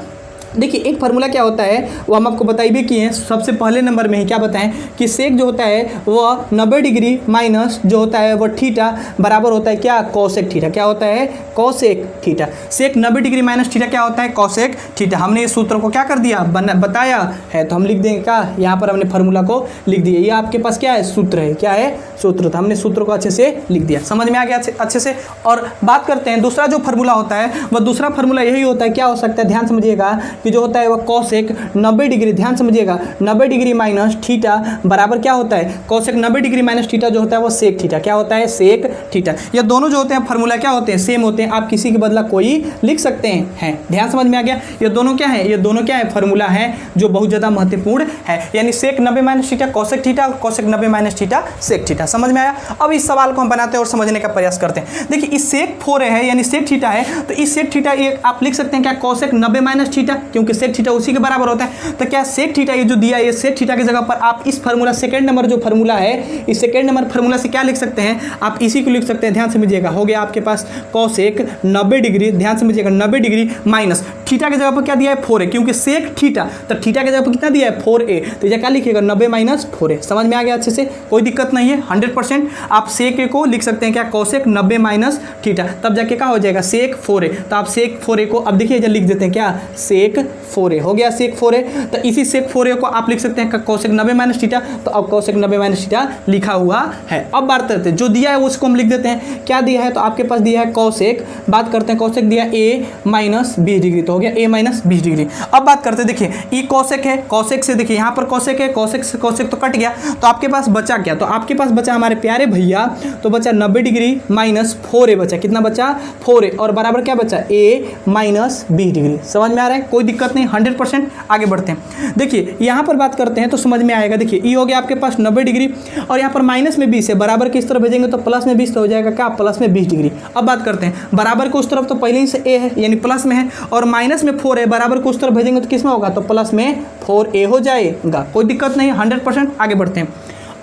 देखिए एक फार्मूला क्या होता है वो हम आपको बताई भी किए हैं। सबसे पहले नंबर में ही क्या बताएं कि सेक जो होता है वह 90 डिग्री माइनस जो होता है वह थीटा बराबर होता है क्या, कॉसेक थीटा। क्या होता है, cosec theta. Sec 90 degree minus theta क्या होता है, कॉसेक थीटा। हमने इस सूत्र को क्या कर दिया, बताया है, तो हम लिख देंगे क्या, यहाँ पर हमने फार्मूला को लिख दिया। ये आपके पास क्या है, सूत्र है। क्या है, सूत्र। तो हमने सूत्र को अच्छे से लिख दिया, समझ में आ गया अच्छे से। और बात करते हैं दूसरा जो फार्मूला होता है वह दूसरा फार्मूला यही होता है, क्या हो सकता है, ध्यान समझिएगा, कि जो होता है वह कॉसेक 90 डिग्री, ध्यान समझिएगा, 90 डिग्री माइनस थीटा बराबर क्या होता है, कॉसेक 90 डिग्री माइनस थीटा जो होता है वो सेक थीटा। क्या होता है, सेक थीटा। ये दोनों जो होते हैं फार्मूला क्या होते हैं, सेम होते हैं। आप किसी के बदला कोई लिख सकते हैं। ध्यान समझ में आ गया। ये दोनों क्या है, ये दोनों क्या है, फार्मूला है जो बहुत ज़्यादा महत्वपूर्ण है। यानी sec 90 minus theta cosec theta और cosec 90 minus theta sec theta. समझ में आया। अब इस सवाल को हम बनाते हैं और समझने का प्रयास करते हैं। देखिए इस सेक 4 है यानी सेक थीटा है, तो इस सेक थीटा ये आप लिख सकते हैं क्या, कॉसेक 90 माइनस थीटा, क्योंकि सेक थीटा उसी के बराबर होता है। तो क्या सेक थीटा ये जो दिया है, ये सेक थीटा की जगह पर आप इस फार्मूला सेकंड नंबर जो फार्मूला है, इस सेकंड नंबर फार्मूला से क्या लिख सकते हैं, आप इसी को लिख सकते हैं। ध्यान समझिएगा, हो गया आपके पास कॉसेक 90 डिग्री, ध्यान समझिएगा 90 डिग्री माइनस थीटा की जगह पर क्या दिया है, 4 है, क्योंकि सेक थीटा, तो थीटा की जगह पर कितना दिया है, 4a, तो ये क्या लिखिएगा, 90 माइनस 4a। समझ में आ गया अच्छे से, कोई दिक्कत नहीं है। 100% आप सेक को लिख सकते हैं क्या, कॉसेक 90 माइनस थीटा, तब जाके क्या हो जाएगा, सेक 4a। तो आप सेक 4a को अब देखिए लिख देते हैं क्या, सेक 4a। हो गया सेक 4a। तो इसी सेक 4a को आप लिख सकते हैं कॉसेक 90 माइनस थीटा, तो अब कॉसेक 90 माइनस थीटा लिखा हुआ है। अब बात करते हैं जो दिया है उसको हम लिख देते हैं। क्या दिया है, तो आपके पास दिया है कॉसेक, बात करते हैं कॉसेक दिया a माइनस 20 डिग्री, तो हो गया a माइनस 20 डिग्री। अब बात करते हैं, देखिए ई कॉसेक है, कॉसेक से देखिए यहाँ पर कॉसेक है, कॉसेक से कॉसेक तो कट गया, तो आपके पास बचा क्या, तो आपके पास बचा हमारे प्यारे भैया, तो बचा 90 डिग्री माइनस 4a बचा, कितना बचा, 4a, और बराबर क्या बचा, a माइनस 20 डिग्री। समझ में आ रहा है, कोई दिक्कत नहीं, 100%। आगे बढ़ते हैं। देखिए यहाँ पर बात करते हैं तो समझ में आएगा। देखिए ई हो गया आपके पास 90 डिग्री, और यहाँ पर माइनस में 20 है, बराबर किस तरफ भेजेंगे तो प्लस में 20, तो हो जाएगा क्या, प्लस में 20 डिग्री। अब बात करते हैं बराबर को उस तरफ, तो पहले ही से a है यानी प्लस में है, और माइनस में 4 है, बराबर को उस तरफ भेजेंगे तो किस में होगा, तो प्लस में 4a हो जाएगा। कोई दिक्कत नहीं, 100%। आगे बढ़ते हैं।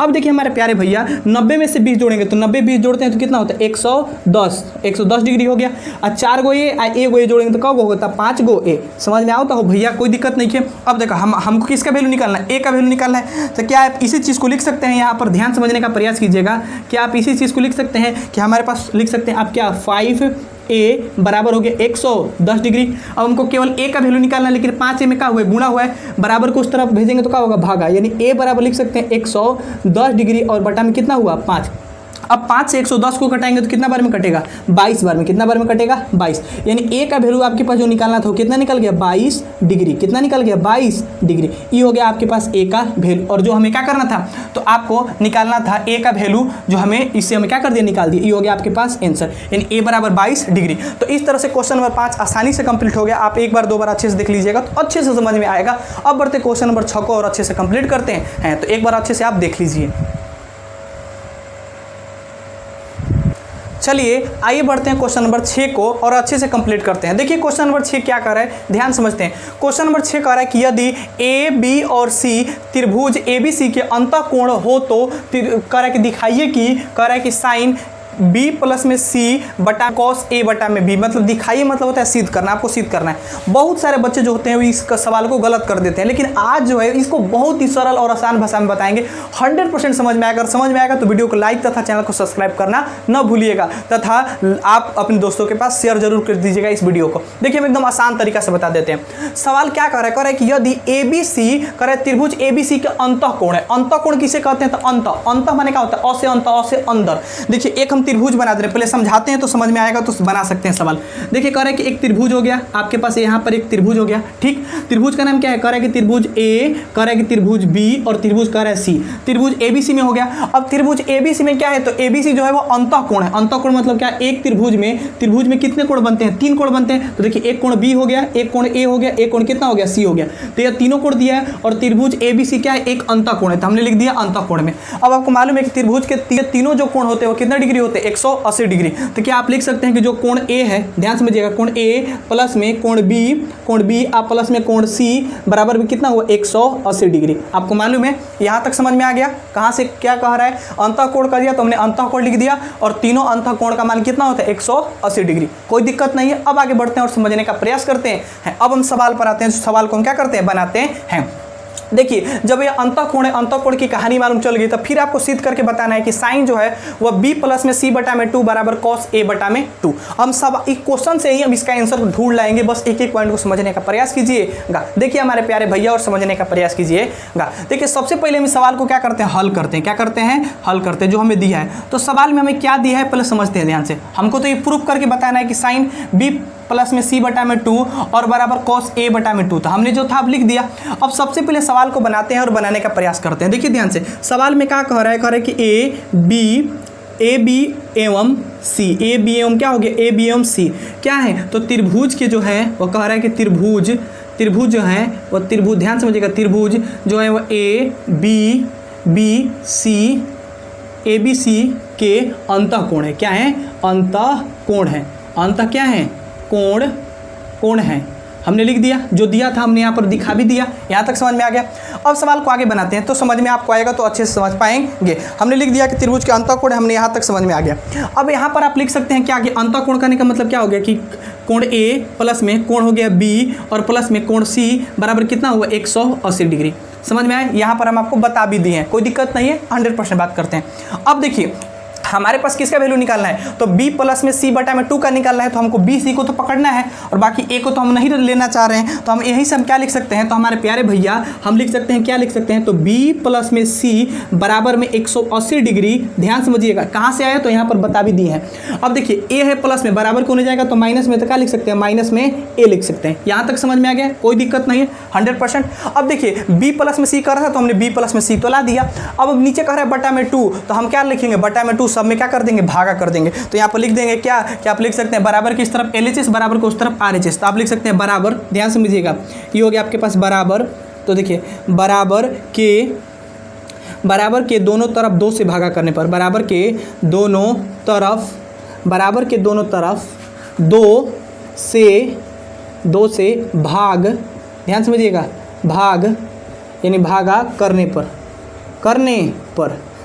अब देखिए हमारे प्यारे भैया 90 में से 20 जोड़ेंगे, तो 90 20 जोड़ते हैं तो कितना होता है, 110 डिग्री हो गया। और 4 गो ए गो ए जोड़ेंगे तो कब होता है, 5 गो ए। समझ में आता हो भैया, कोई दिक्कत नहीं है। अब देखो हमको किसका वैल्यू निकालना है, ए का वैल्यू निकालना है। तो क्या आप इसी चीज़ को लिख सकते हैं, यहाँ पर ध्यान समझने का प्रयास कीजिएगा। क्या आप इसी चीज़ को लिख सकते हैं कि हमारे पास लिख सकते हैं आप क्या, 5a बराबर हो गया 110 डिग्री। अब हमको केवल a का वैल्यू निकालना है, लेकिन 5a में क्या हुआ है, गुणा हुआ है, बराबर को उस तरफ भेजेंगे तो क्या होगा, भागा, यानी a बराबर लिख सकते हैं 110 डिग्री, और बटा में कितना हुआ, 5। अब 5 से 110 को घटाएंगे तो कितना बार में कटेगा, 22 बार में। कितना बार में कटेगा, 22। यानी ए का वैल्यू आपके पास जो निकालना था वो कितना निकल गया, 22 डिग्री। कितना निकल गया, 22 डिग्री। ये हो गया आपके पास ए का वैल्यू। और जो हमें क्या करना था, तो आपको निकालना था ए का वैल्यू, जो हमें इससे हमें क्या कर दिया, निकाल दिया। ये हो गया आपके पास आंसर, यानी ए बराबर 22 डिग्री। तो इस तरह से क्वेश्चन नंबर 5 आसानी से कंप्लीट हो गया। आप एक बार 2 बार अच्छे से देख लीजिएगा तो अच्छे से समझ में आएगा। अब बढ़ते क्वेश्चन नंबर 6 को और अच्छे से कंप्लीट करते हैं। तो एक बार अच्छे से आप देख लीजिए। चलिए आइए बढ़ते हैं क्वेश्चन नंबर 6 को और अच्छे से कंप्लीट करते हैं। देखिए क्वेश्चन नंबर 6 क्या कर रहा है, ध्यान समझते हैं। क्वेश्चन नंबर 6 कह रहा है कि यदि ए बी और सी त्रिभुज ए बी सी के अंतःकोण हो तो कह रहा है कि दिखाइए कि, कह रहा है कि साइन बी प्लस में सी बटा कॉस ए बटा में बी, मतलब दिखाइए मतलब होता है सिद्ध करना, आपको सिद्ध करना है। बहुत सारे बच्चे जो होते हैं वो इस सवाल को गलत कर देते हैं, लेकिन आज जो है इसको बहुत ही सरल और आसान भाषा में बताएंगे। 100% समझ में आएगा। अगर समझ में आएगा तो वीडियो को लाइक तथा चैनल को सब्सक्राइब करना न भूलिएगा, तथा आप अपने दोस्तों के पास शेयर जरूर कर दीजिएगा इस वीडियो को। देखिए हम एकदम आसान तरीका से बता देते हैं। सवाल क्या कर रहा है कि यदि ए बी सी करे त्रिभुज ए बी सी के अंतःकोण है। अंतःकोण किसे कहते हैं, तो अंत माने क्या होता है, अ से अंत, अ से अंदर। देखिए एक हम त्रिभुज बना दे रहे, पहले समझाते हैं तो समझ में आएगा, तो बना सकते हैं सवाल। देखिए कह रहे हैं कि एक त्रिभुज हो गया आपके पास, यहाँ पर एक त्रिभुज हो गया, ठीक। त्रिभुज का नाम क्या है, कह रहा है कि त्रिभुज ए, कह रहा है कि त्रिभुज बी, और त्रिभुज कह रहा है सी। त्रिभुज एबीसी में हो गया। अब त्रिभुज एबीसी में क्या है, तो एबीसी जो है वो अंतःकोण है। अंतःकोण मतलब क्या, एक त्रिभुज में कितने कोण बनते हैं, 3 कोण बनते हैं। तो देखिए एक कोण बी हो गया, एक कोण ए हो गया, एक कोण कितना हो गया, सी हो गया। तो ये तीनों कोण दिया है, और त्रिभुज एबीसी क्या है, एक अंतःकोण है, तो हमने लिख दिया अंतःकोण में। अब आपको मालूम है कि त्रिभुज के तीनों जो कोण होते हैं वो कितना डिग्री होते हैं, 180 डिग्री। तो क्या आप लिख सकते हैं कि जो कोण ए है, ध्यान समझिएगा, कोण ए प्लस में कोण बी आप प्लस में कोण सी बराबर में कितना हुआ, 180 डिग्री। आपको मालूम है, यहां तक समझ में आ गया। कहां से क्या कह रहा है, अंतःकोण कर दिया तो हमने अंतःकोण लिख दिया, और तीनों अंतःकोण का मान कितना होता है, 180 डिग्री। कोई दिक्कत नहीं है। अब आगे बढ़ते हैं और समझने का प्रयास करते हैं। अब हम सवाल पर आते हैं। सवाल को हम क्या करते हैं, बनाते हैं। देखिए जब ये अंतःकोण है, अंतःकोण की कहानी मालूम चल गई, तो फिर आपको सिद्ध करके बताना है कि साइन जो है वह बी प्लस में सी बटा में 2 बराबर कॉस ए बटा में 2। हम सब इस क्वेश्चन से ही हम इसका आंसर ढूंढ लाएंगे। बस एक एक पॉइंट को समझने का प्रयास कीजिएगा। देखिए हमारे प्यारे भैया, और समझने का प्रयास कीजिएगा। देखिए सबसे पहले हम सवाल को क्या करते हैं, हल करते हैं। क्या करते हैं, हल करते हैं। जो हमें दिया है, तो सवाल में हमें क्या दिया है पहले समझते हैं ध्यान से। हमको तो ये प्रूफ करके बताना है कि साइन बी प्लस में सी बटा में 2 और बराबर कॉस ए बटा में 2 था। हमने जो था अब लिख दिया। अब सबसे पहले सवाल को बनाते हैं और बनाने का प्रयास करते हैं। देखिए ध्यान से, सवाल में क्या कह रहा है, कह रहा है कि ए बी एवं सी, ए बी एवं क्या हो गया, ए बी एवं सी क्या है, तो त्रिभुज के जो है वो कह रहा है कि त्रिभुज जो है वो त्रिभुज, ध्यान समझिएगा, त्रिभुज जो है वो ए बी सी के अंतःकोण है। क्या है, अंतःकोण है। अंत क्या है, कोण है। हमने लिख दिया, जो दिया था हमने यहाँ पर दिखा भी दिया। यहाँ तक समझ में आ गया। अब सवाल को आगे बनाते हैं तो समझ में आपको आएगा, तो अच्छे से समझ पाएंगे। हमने लिख दिया कि त्रिभुज के अंतःकोण, हमने यहाँ तक समझ में आ गया। अब यहाँ पर आप लिख सकते हैं क्या, आगे अंतःकोण करने का मतलब क्या हो गया कि कोण ए प्लस में कोण हो गया बी और प्लस में कोण सी बराबर कितना हुआ, 180 डिग्री। समझ में आया। यहाँ पर हम आपको बता भी दिए हैं, कोई दिक्कत नहीं है। 100% बात करते हैं। अब देखिए हमारे पास किसका वैल्यू निकालना है, तो b प्लस में c बटा में 2 का निकालना है। तो हमको b c को तो पकड़ना है, और बाकी a को तो हम नहीं लेना चाह रहे हैं। तो हम यहीं से हम क्या लिख सकते हैं, तो हमारे प्यारे भैया हम लिख सकते हैं, क्या लिख सकते हैं, तो b प्लस में c बराबर में 180 डिग्री। ध्यान समझिएगा, कहाँ से आया, तो यहाँ पर बता भी दिए हैं। अब देखिए a है प्लस में, बराबर को नहीं जाएगा तो माइनस में, तो क्या लिख सकते हैं, माइनस में a लिख सकते हैं। यहाँ तक समझ में आ गया, कोई दिक्कत नहीं है। 100%। अब देखिए b प्लस में c कर रहा था तो हमने b प्लस में c तो ला दिया। अब नीचे कह रहा है बटा में 2, तो हम क्या लिखेंगे, बटा में 2 सब में क्या कर देंगे, भागा कर देंगे। तो यहाँ पर लिख देंगे क्या आप लिख सकते हैं, बराबर की इस तरफ LHS बराबर को उस तरफ RHS। तो आप लिख सकते हैं बराबर, ध्यान समझिएगा, ये हो गया आपके पास बराबर। तो देखिए बराबर के दोनों तरफ 2 से भागा करने पर, बराबर के दोनों तरफ 2 से भाग, ध्यान समझिएगा, भाग यानी भागा करने पर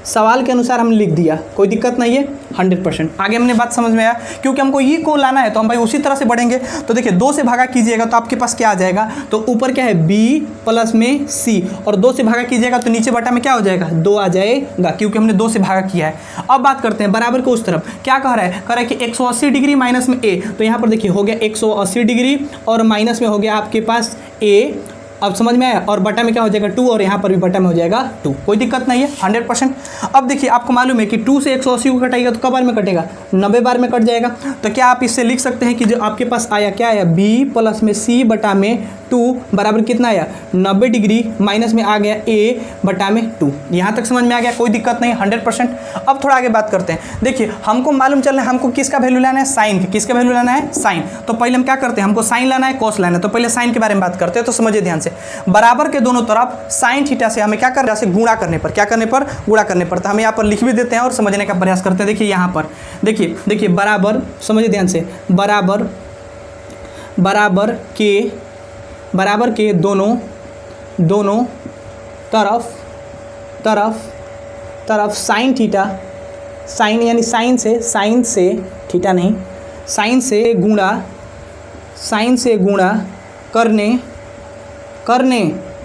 सवाल के अनुसार हमने लिख दिया, कोई दिक्कत नहीं है। 100%। आगे हमने बात समझ में आया, क्योंकि हमको ये को लाना है तो हम भाई उसी तरह से बढ़ेंगे। तो देखिए 2 से भागा कीजिएगा तो आपके पास क्या आ जाएगा, तो ऊपर क्या है b प्लस में c, और 2 से भागा कीजिएगा तो नीचे बटा में क्या हो जाएगा, 2 आ जाएगा, क्योंकि हमने 2 से भागा किया है। अब बात करते हैं बराबर को उस तरफ, क्या कह रहा है कि 180 डिग्री माइनस में a। तो यहाँ पर देखिए हो गया 180 डिग्री और माइनस में हो गया आपके पास a। अब समझ में आया। और बटा में क्या हो जाएगा 2 और यहाँ पर भी बटा में हो जाएगा 2, कोई दिक्कत नहीं है 100%। अब देखिए आपको मालूम है कि 2 से 180 को घटाएगा तो कब बार में कटेगा, 90 बार में कट जाएगा। तो क्या आप इससे लिख सकते हैं कि जो आपके पास आया क्या आया, b प्लस में c बटा में 2 बराबर कितना आया 90 डिग्री, माइनस में आ गया a बटा में 2। यहाँ तक समझ में आ गया, कोई दिक्कत नहीं 100%। अब थोड़ा आगे बात करते हैं। देखिए हमको मालूम चल रहा है हमको किसका वैल्यू लाना है, साइन। किसका वैल्यू लाना है, साइन। तो पहले हम क्या करते हैं, हमको साइन लाना है कॉस लाना है। तो पहले साइन के बारे में बात करते हैं। तो समझिए ध्यान से, बराबर के दोनों तरफ साइन थीटा से हमें क्या करना है, गुणा करने पर, क्या करने पर, गुणा करने पर। तो हम यहाँ पर लिख भी देते हैं और समझने का प्रयास करते हैं। देखिए यहाँ पर देखिए बराबर, समझिए ध्यान से, बराबर के दोनों तरफ साइन थीटा, साइन यानी साइन से थीटा नहीं, साइन से गुणा करने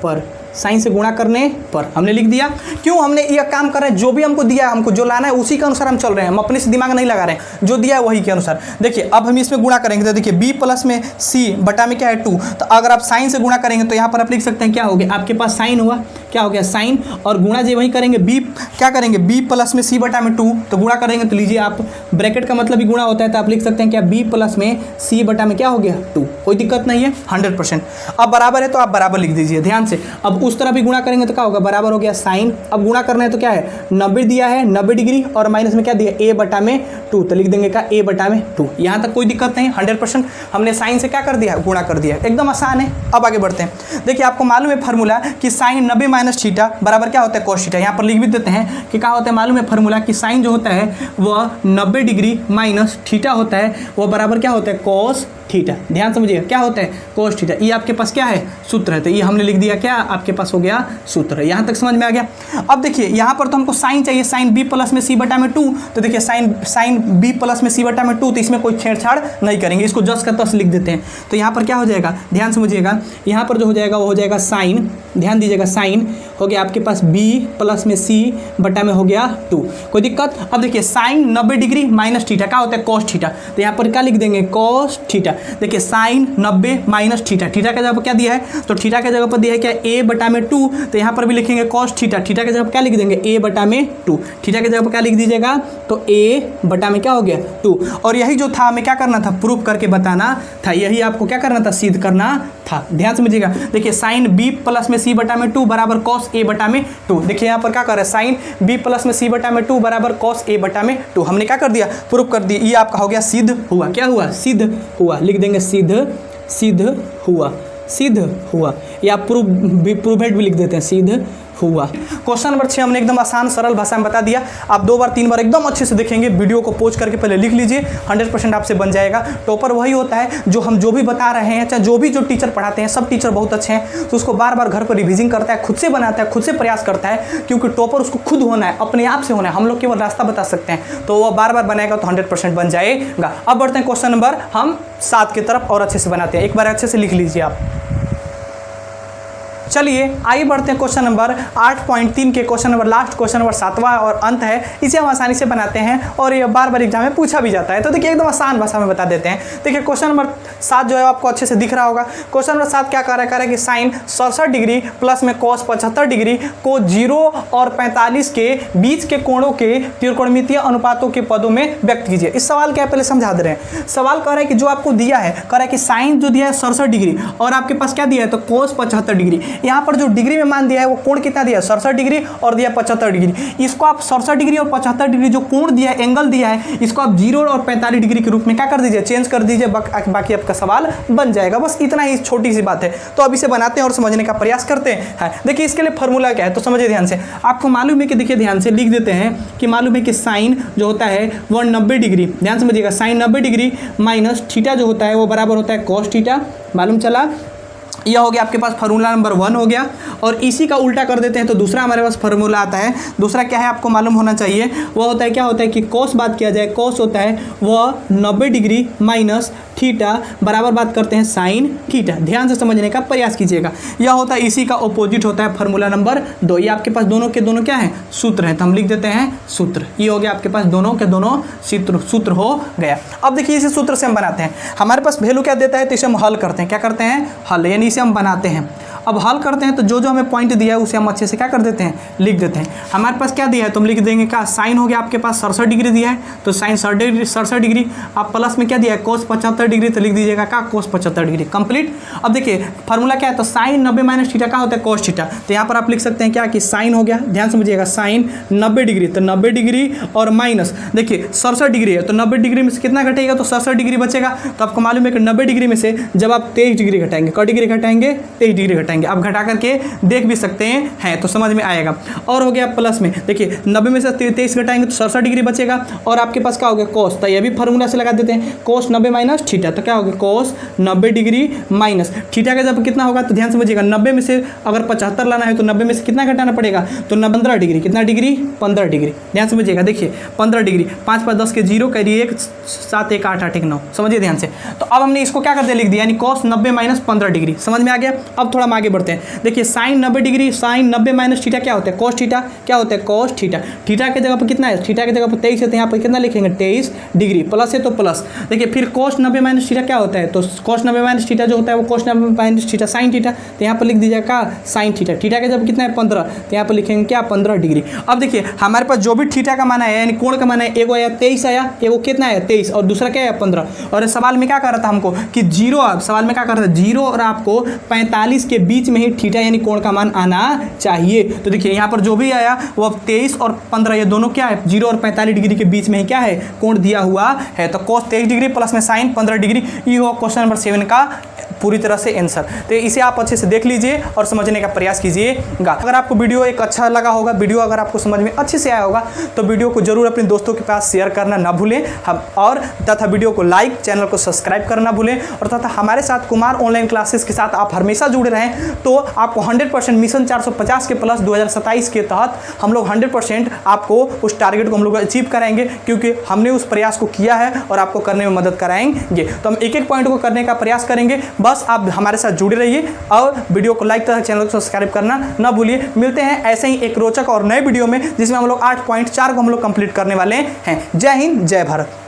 पर, साइन से गुणा करने पर हमने लिख दिया। क्यों हमने यह काम कर रहे हैं, जो भी हमको दिया है, हमको जो लाना है उसी के अनुसार हम चल रहे हैं, हम अपने से दिमाग नहीं लगा रहे हैं, जो दिया है वही के अनुसार। देखिए अब हम इसमें गुणा करेंगे तो देखिए b प्लस में c बटा में क्या है 2। तो अगर आप साइन से गुणा करेंगे तो यहाँ पर आप लिख सकते हैं क्या हो गया, आपके पास साइन हुआ, क्या हो गया साइन, और गुणा जो वही करेंगे b, क्या करेंगे b प्लस में c बटा में 2। तो गुणा करेंगे तो लीजिए आप, ब्रैकेट का मतलब भी गुणा होता है, तो आप लिख सकते हैं क्या b प्लस में c बटा में क्या हो गया 2, कोई दिक्कत नहीं है 100%। अब बराबर है तो आप बराबर लिख दीजिए ध्यान से। अब उस तरह भी गुणा करेंगे तो क्या होगा, बराबर हो गया साइन। अब गुणा करना है तो क्या है 90 दिया है, 90 डिग्री, और माइनस में क्या दिया a बटा में 2, तो लिख देंगे का a बटा में 2। यहाँ तक कोई दिक्कत नहीं 100%। हमने साइन से क्या कर दिया, गुणा कर दिया, एकदम आसान है। अब आगे बढ़ते हैं। देखिए आपको मालूम है फार्मूला कि साइन 90 माइनस थीटा बराबर क्या होता है कॉस थीटा। यहाँ पर लिख भी देते हैं कि क्या होता है, मालूम है फार्मूला कि साइन जो होता है वह 90 डिग्री माइनस थीटा होता है, वह बराबर क्या होता है कॉस थीटा। ध्यान समझिए क्या होता है कोस थीटा। ये आपके पास क्या है, सूत्र है, तो ये हमने लिख दिया क्या, आपके पास हो गया सूत्र। यहाँ तक समझ में आ गया। अब देखिए यहाँ पर तो हमको साइन चाहिए, साइन b प्लस में c बटा में 2। तो देखिए साइन b प्लस में c बटा में 2, तो इसमें कोई छेड़छाड़ नहीं करेंगे, इसको जस का तस लिख देते हैं। तो यहाँ पर क्या हो जाएगा, ध्यान समझिएगा, यहाँ पर जो हो जाएगा वो हो जाएगा साइन, ध्यान दीजिएगा, साइन हो गया आपके पास b प्लस में c बटा में हो गया 2, कोई दिक्कत। अब देखिए साइन 90 डिग्री माइनस थीटा क्या होता है कॉस थीटा, तो यहाँ पर क्या लिख देंगे कॉस थीटा। देखिए साइन 90 माइनस थीटा, थीटा के जगह पर क्या दिया है, तो थीटा के जगह पर दिया है क्या a बटा में 2, तो यहाँ पर भी लिखेंगे कॉस थीटा, थीटा के जगह पर क्या लिख देंगे a बटा में 2, थीटा के जगह पर क्या लिख दीजिएगा, तो a बटा में क्या हो गया 2। और यही जो था हमें क्या करना था, प्रूफ करके बताना था, यही आपको क्या करना था, सिद्ध करना था। ध्यान समझिएगा। देखिए साइन b प्लस में c बटा में 2 बराबर कॉस a बटा में 2। देखिए यहाँ पर क्या कर रहा है, साइन b प्लस में c बटा में 2 बराबर कॉस a बटा में 2, हमने क्या कर दिया, प्रूफ कर दिया। ये आपका हो गया सिद्ध हुआ, क्या हुआ, सिद्ध हुआ, लिख देंगे सिद्ध हुआ, या प्रूवेड भी लिख देते हैं, सिद्ध हुआ। क्वेश्चन नंबर 6 हमने एकदम आसान सरल भाषा में बता दिया। आप 2 बार 3 बार एकदम अच्छे से देखेंगे, वीडियो को पोज करके पहले लिख लीजिए, 100% आपसे बन जाएगा। टॉपर वही होता है जो हम जो भी बता रहे हैं, चाहे जो भी जो टीचर पढ़ाते हैं, सब टीचर बहुत अच्छे हैं, तो उसको बार बार घर पर रिविजन करता है, खुद से बनाता है, खुद से प्रयास करता है, क्योंकि टॉपर उसको खुद होना है, अपने आप से होना है, हम लोग केवल रास्ता बता सकते हैं, तो वह बार बार बनाएगा तो 100% बन जाएगा। अब बढ़ते हैं क्वेश्चन नंबर हम 7 की तरफ, और अच्छे से बनाते हैं, एक बार अच्छे से लिख लीजिए आप। चलिए आइए बढ़ते हैं क्वेश्चन नंबर 8.3 के question number, last question number 7वां और अंत है, इसे हम आसानी से बनाते हैं और ये बार बार एग्जाम में पूछा भी जाता है। तो देखिए एकदम आसान भाषा में बता देते हैं। देखिए क्वेश्चन नंबर 7 जो है आपको अच्छे से दिख रहा होगा। क्वेश्चन नंबर 7 क्या कर रहा है कि साइन 67 डिग्री प्लस में कॉस 75 डिग्री को 0 और 45 के बीच के कोणों के त्रिकोणमितीय अनुपातों के पदों में व्यक्त कीजिए। इस सवाल क्या पहले समझा दे रहे हैं। सवाल कह रहा है कि जो आपको दिया है, कह रहा है कि साइन जो दिया है 67 डिग्री और आपके पास क्या दिया है, तो कॉस 75 डिग्री। यहाँ पर जो डिग्री में मान दिया है वो कोण कितना दिया है, 67 डिग्री और दिया 75 डिग्री। इसको आप 67 डिग्री और 75 डिग्री जो कोण दिया है, एंगल दिया है, इसको आप 0 और 45 डिग्री के रूप में क्या कर दीजिए, चेंज कर दीजिए, बाकी आपका सवाल बन जाएगा। बस इतना ही छोटी सी बात है। तो अब इसे बनाते हैं और समझने का प्रयास करते हैं। देखिए इसके लिए फॉर्मूला क्या है, तो समझिए ध्यान से। आपको मालूम है कि देखिए ध्यान से लिख देते हैं कि मालूम है कि साइन जो होता है वो 90 डिग्री, ध्यान समझिएगा, साइन 90 डिग्री माइनस थीटा जो होता है वो बराबर होता है कॉस थीटा। मालूम चला, यह हो गया आपके पास फार्मूला नंबर 1 हो गया। और इसी का उल्टा कर देते हैं तो दूसरा हमारे पास फार्मूला आता है। दूसरा क्या है आपको मालूम होना चाहिए, वह होता है क्या होता है कि कॉस बात किया जाए, कॉस होता है वह 90 डिग्री माइनस थीटा बराबर बात करते हैं साइन थीटा। ध्यान से समझने का प्रयास कीजिएगा। यह होता है इसी का ऑपोजिट होता है फार्मूला नंबर 2। ये आपके पास दोनों के दोनों क्या है, सूत्र है, तो हम लिख देते हैं सूत्र। ये हो गया आपके पास दोनों के दोनों सूत्र हो गया। अब देखिए इसी सूत्र से हम बनाते हैं। हमारे पास वैल्यू क्या देता है, तो इसे हम हल करते हैं। क्या करते हैं, हल, यानी इसे हम बनाते हैं। अब हल करते हैं तो जो जो हमें पॉइंट दिया है उसे हम अच्छे से क्या कर देते हैं, लिख देते हैं। हमारे पास क्या दिया है तो हम लिख देंगे क्या, साइन हो गया आपके पास 67 डिग्री दिया है तो साइन 67 डिग्री। आप प्लस में क्या दिया है कोस 75 डिग्री तो लिख दीजिएगा क्या, कोस 75 डिग्री कंप्लीट। अब देखिए फार्मूला क्या है तो साइन 90 माइनस थीटा क्या होता है, कोस थीटा। तो यहाँ पर आप लिख सकते हैं क्या कि साइन हो गया, ध्यान समझिएगा, साइन 90 डिग्री तो 90 डिग्री और माइनस देखिए 67 डिग्री है तो 90 डिग्री में से कितना घटेगा तो 67 डिग्री बचेगा। तो आपको मालूम है कि 90 डिग्री में से जब आप 23 डिग्री घटाएंगे, क डिग्री घटाएंगे 23 डिग्री घटाएंगे, आप घटा करके देख भी सकते हैं तो समझ में आएगा। और हो गया प्लस में देखिए 90 में से 23 घटाएंगे तो 67 डिग्री बचेगा और आपके पास क्या हो गया कोस। तो ये भी फार्मूला से लगा देते हैं, कोस 90 माइनस थीटा तो क्या हो गया कोस 90 डिग्री माइनस थीटा का जब कितना होगा तो ध्यान समझिएगा 90 में से अगर 75 लाना है तो 90 में से कितना घटाना पड़ेगा तो 15 डिग्री, कितना डिग्री 15 डिग्री, ध्यान समझिएगा। देखिए 15 डिग्री 5 5 10 के 0 करिए 1 7 1 8 8 1 9, समझिए ध्यान से। तो अब हमने इसको क्या कर दिया लिख दिया, यानी कॉस 90 माइनस 15 डिग्री, समझ में आ गया। अब थोड़ा हम आगे बढ़ते हैं, देखिए sine 90 degree, sine 90 minus theta क्या होता है कोस थीटा, क्या होता है कोस थीटा। थीटा की जगह पर कितना है, थीटा की जगह पर 23 है तो यहाँ पर कितना लिखेंगे 23 डिग्री, प्लस है तो प्लस। देखिए फिर कोस 90 माइनस थीटा क्या होता है तो कोस 90 माइनस थीटा जो होता है वो कोस 90 माइनस थीटा साइन थीटा, तो यहाँ पर लिख दीजिएगा क्या साइन थीटा। थीटा का जब कितना है 15 तो यहाँ पर लिखेंगे क्या 15 डिग्री। अब देखिए हमारे पास जो भी थीटा का मान है यानी कोण का मान है, एगो आया 23 आया, एगो कितना है 23 और दूसरा क्या है 15। और सवाल में क्या कर रहा था हमको कि जीरो, सवाल में क्या कर रहा था जीरो और आपको 45 के बीच में ही थीटा यानी कोण का मान आना चाहिए। तो देखिए यहाँ पर जो भी आया वो अब 23 और 15 ये दोनों क्या है 0 और 45 डिग्री के बीच में ही क्या है कोण दिया हुआ है। तो कोस 23 डिग्री प्लस में साइन 15 डिग्री, ये हो क्वेश्चन नंबर 7 का पूरी तरह से आंसर। तो इसे आप अच्छे से देख लीजिए और समझने का प्रयास कीजिएगा। अगर आपको वीडियो एक अच्छा लगा होगा, वीडियो अगर आपको समझ में अच्छे से आया होगा तो वीडियो को जरूर अपने दोस्तों के पास शेयर करना ना भूलें, हम और तथा वीडियो को लाइक, चैनल को सब्सक्राइब करना भूलें और तथा हमारे साथ कुमार ऑनलाइन क्लासेस के साथ आप हमेशा जुड़े रहें। तो आपको 100% मिशन 450 के प्लस 2027 के तहत हम लोग 100% आपको उस टारगेट को हम लोग अचीव कराएंगे, क्योंकि हमने उस प्रयास को किया है और आपको करने में मदद कराएंगे। तो हम एक एक पॉइंट को करने का प्रयास करेंगे, बस आप हमारे साथ जुड़े रहिए और वीडियो को लाइक तथा चैनल को सब्सक्राइब करना ना भूलिए। मिलते हैं ऐसे ही एक रोचक और नए वीडियो में जिसमें हम लोग 8.4 को हम लोग कंप्लीट करने वाले हैं। जय हिंद, जय भारत।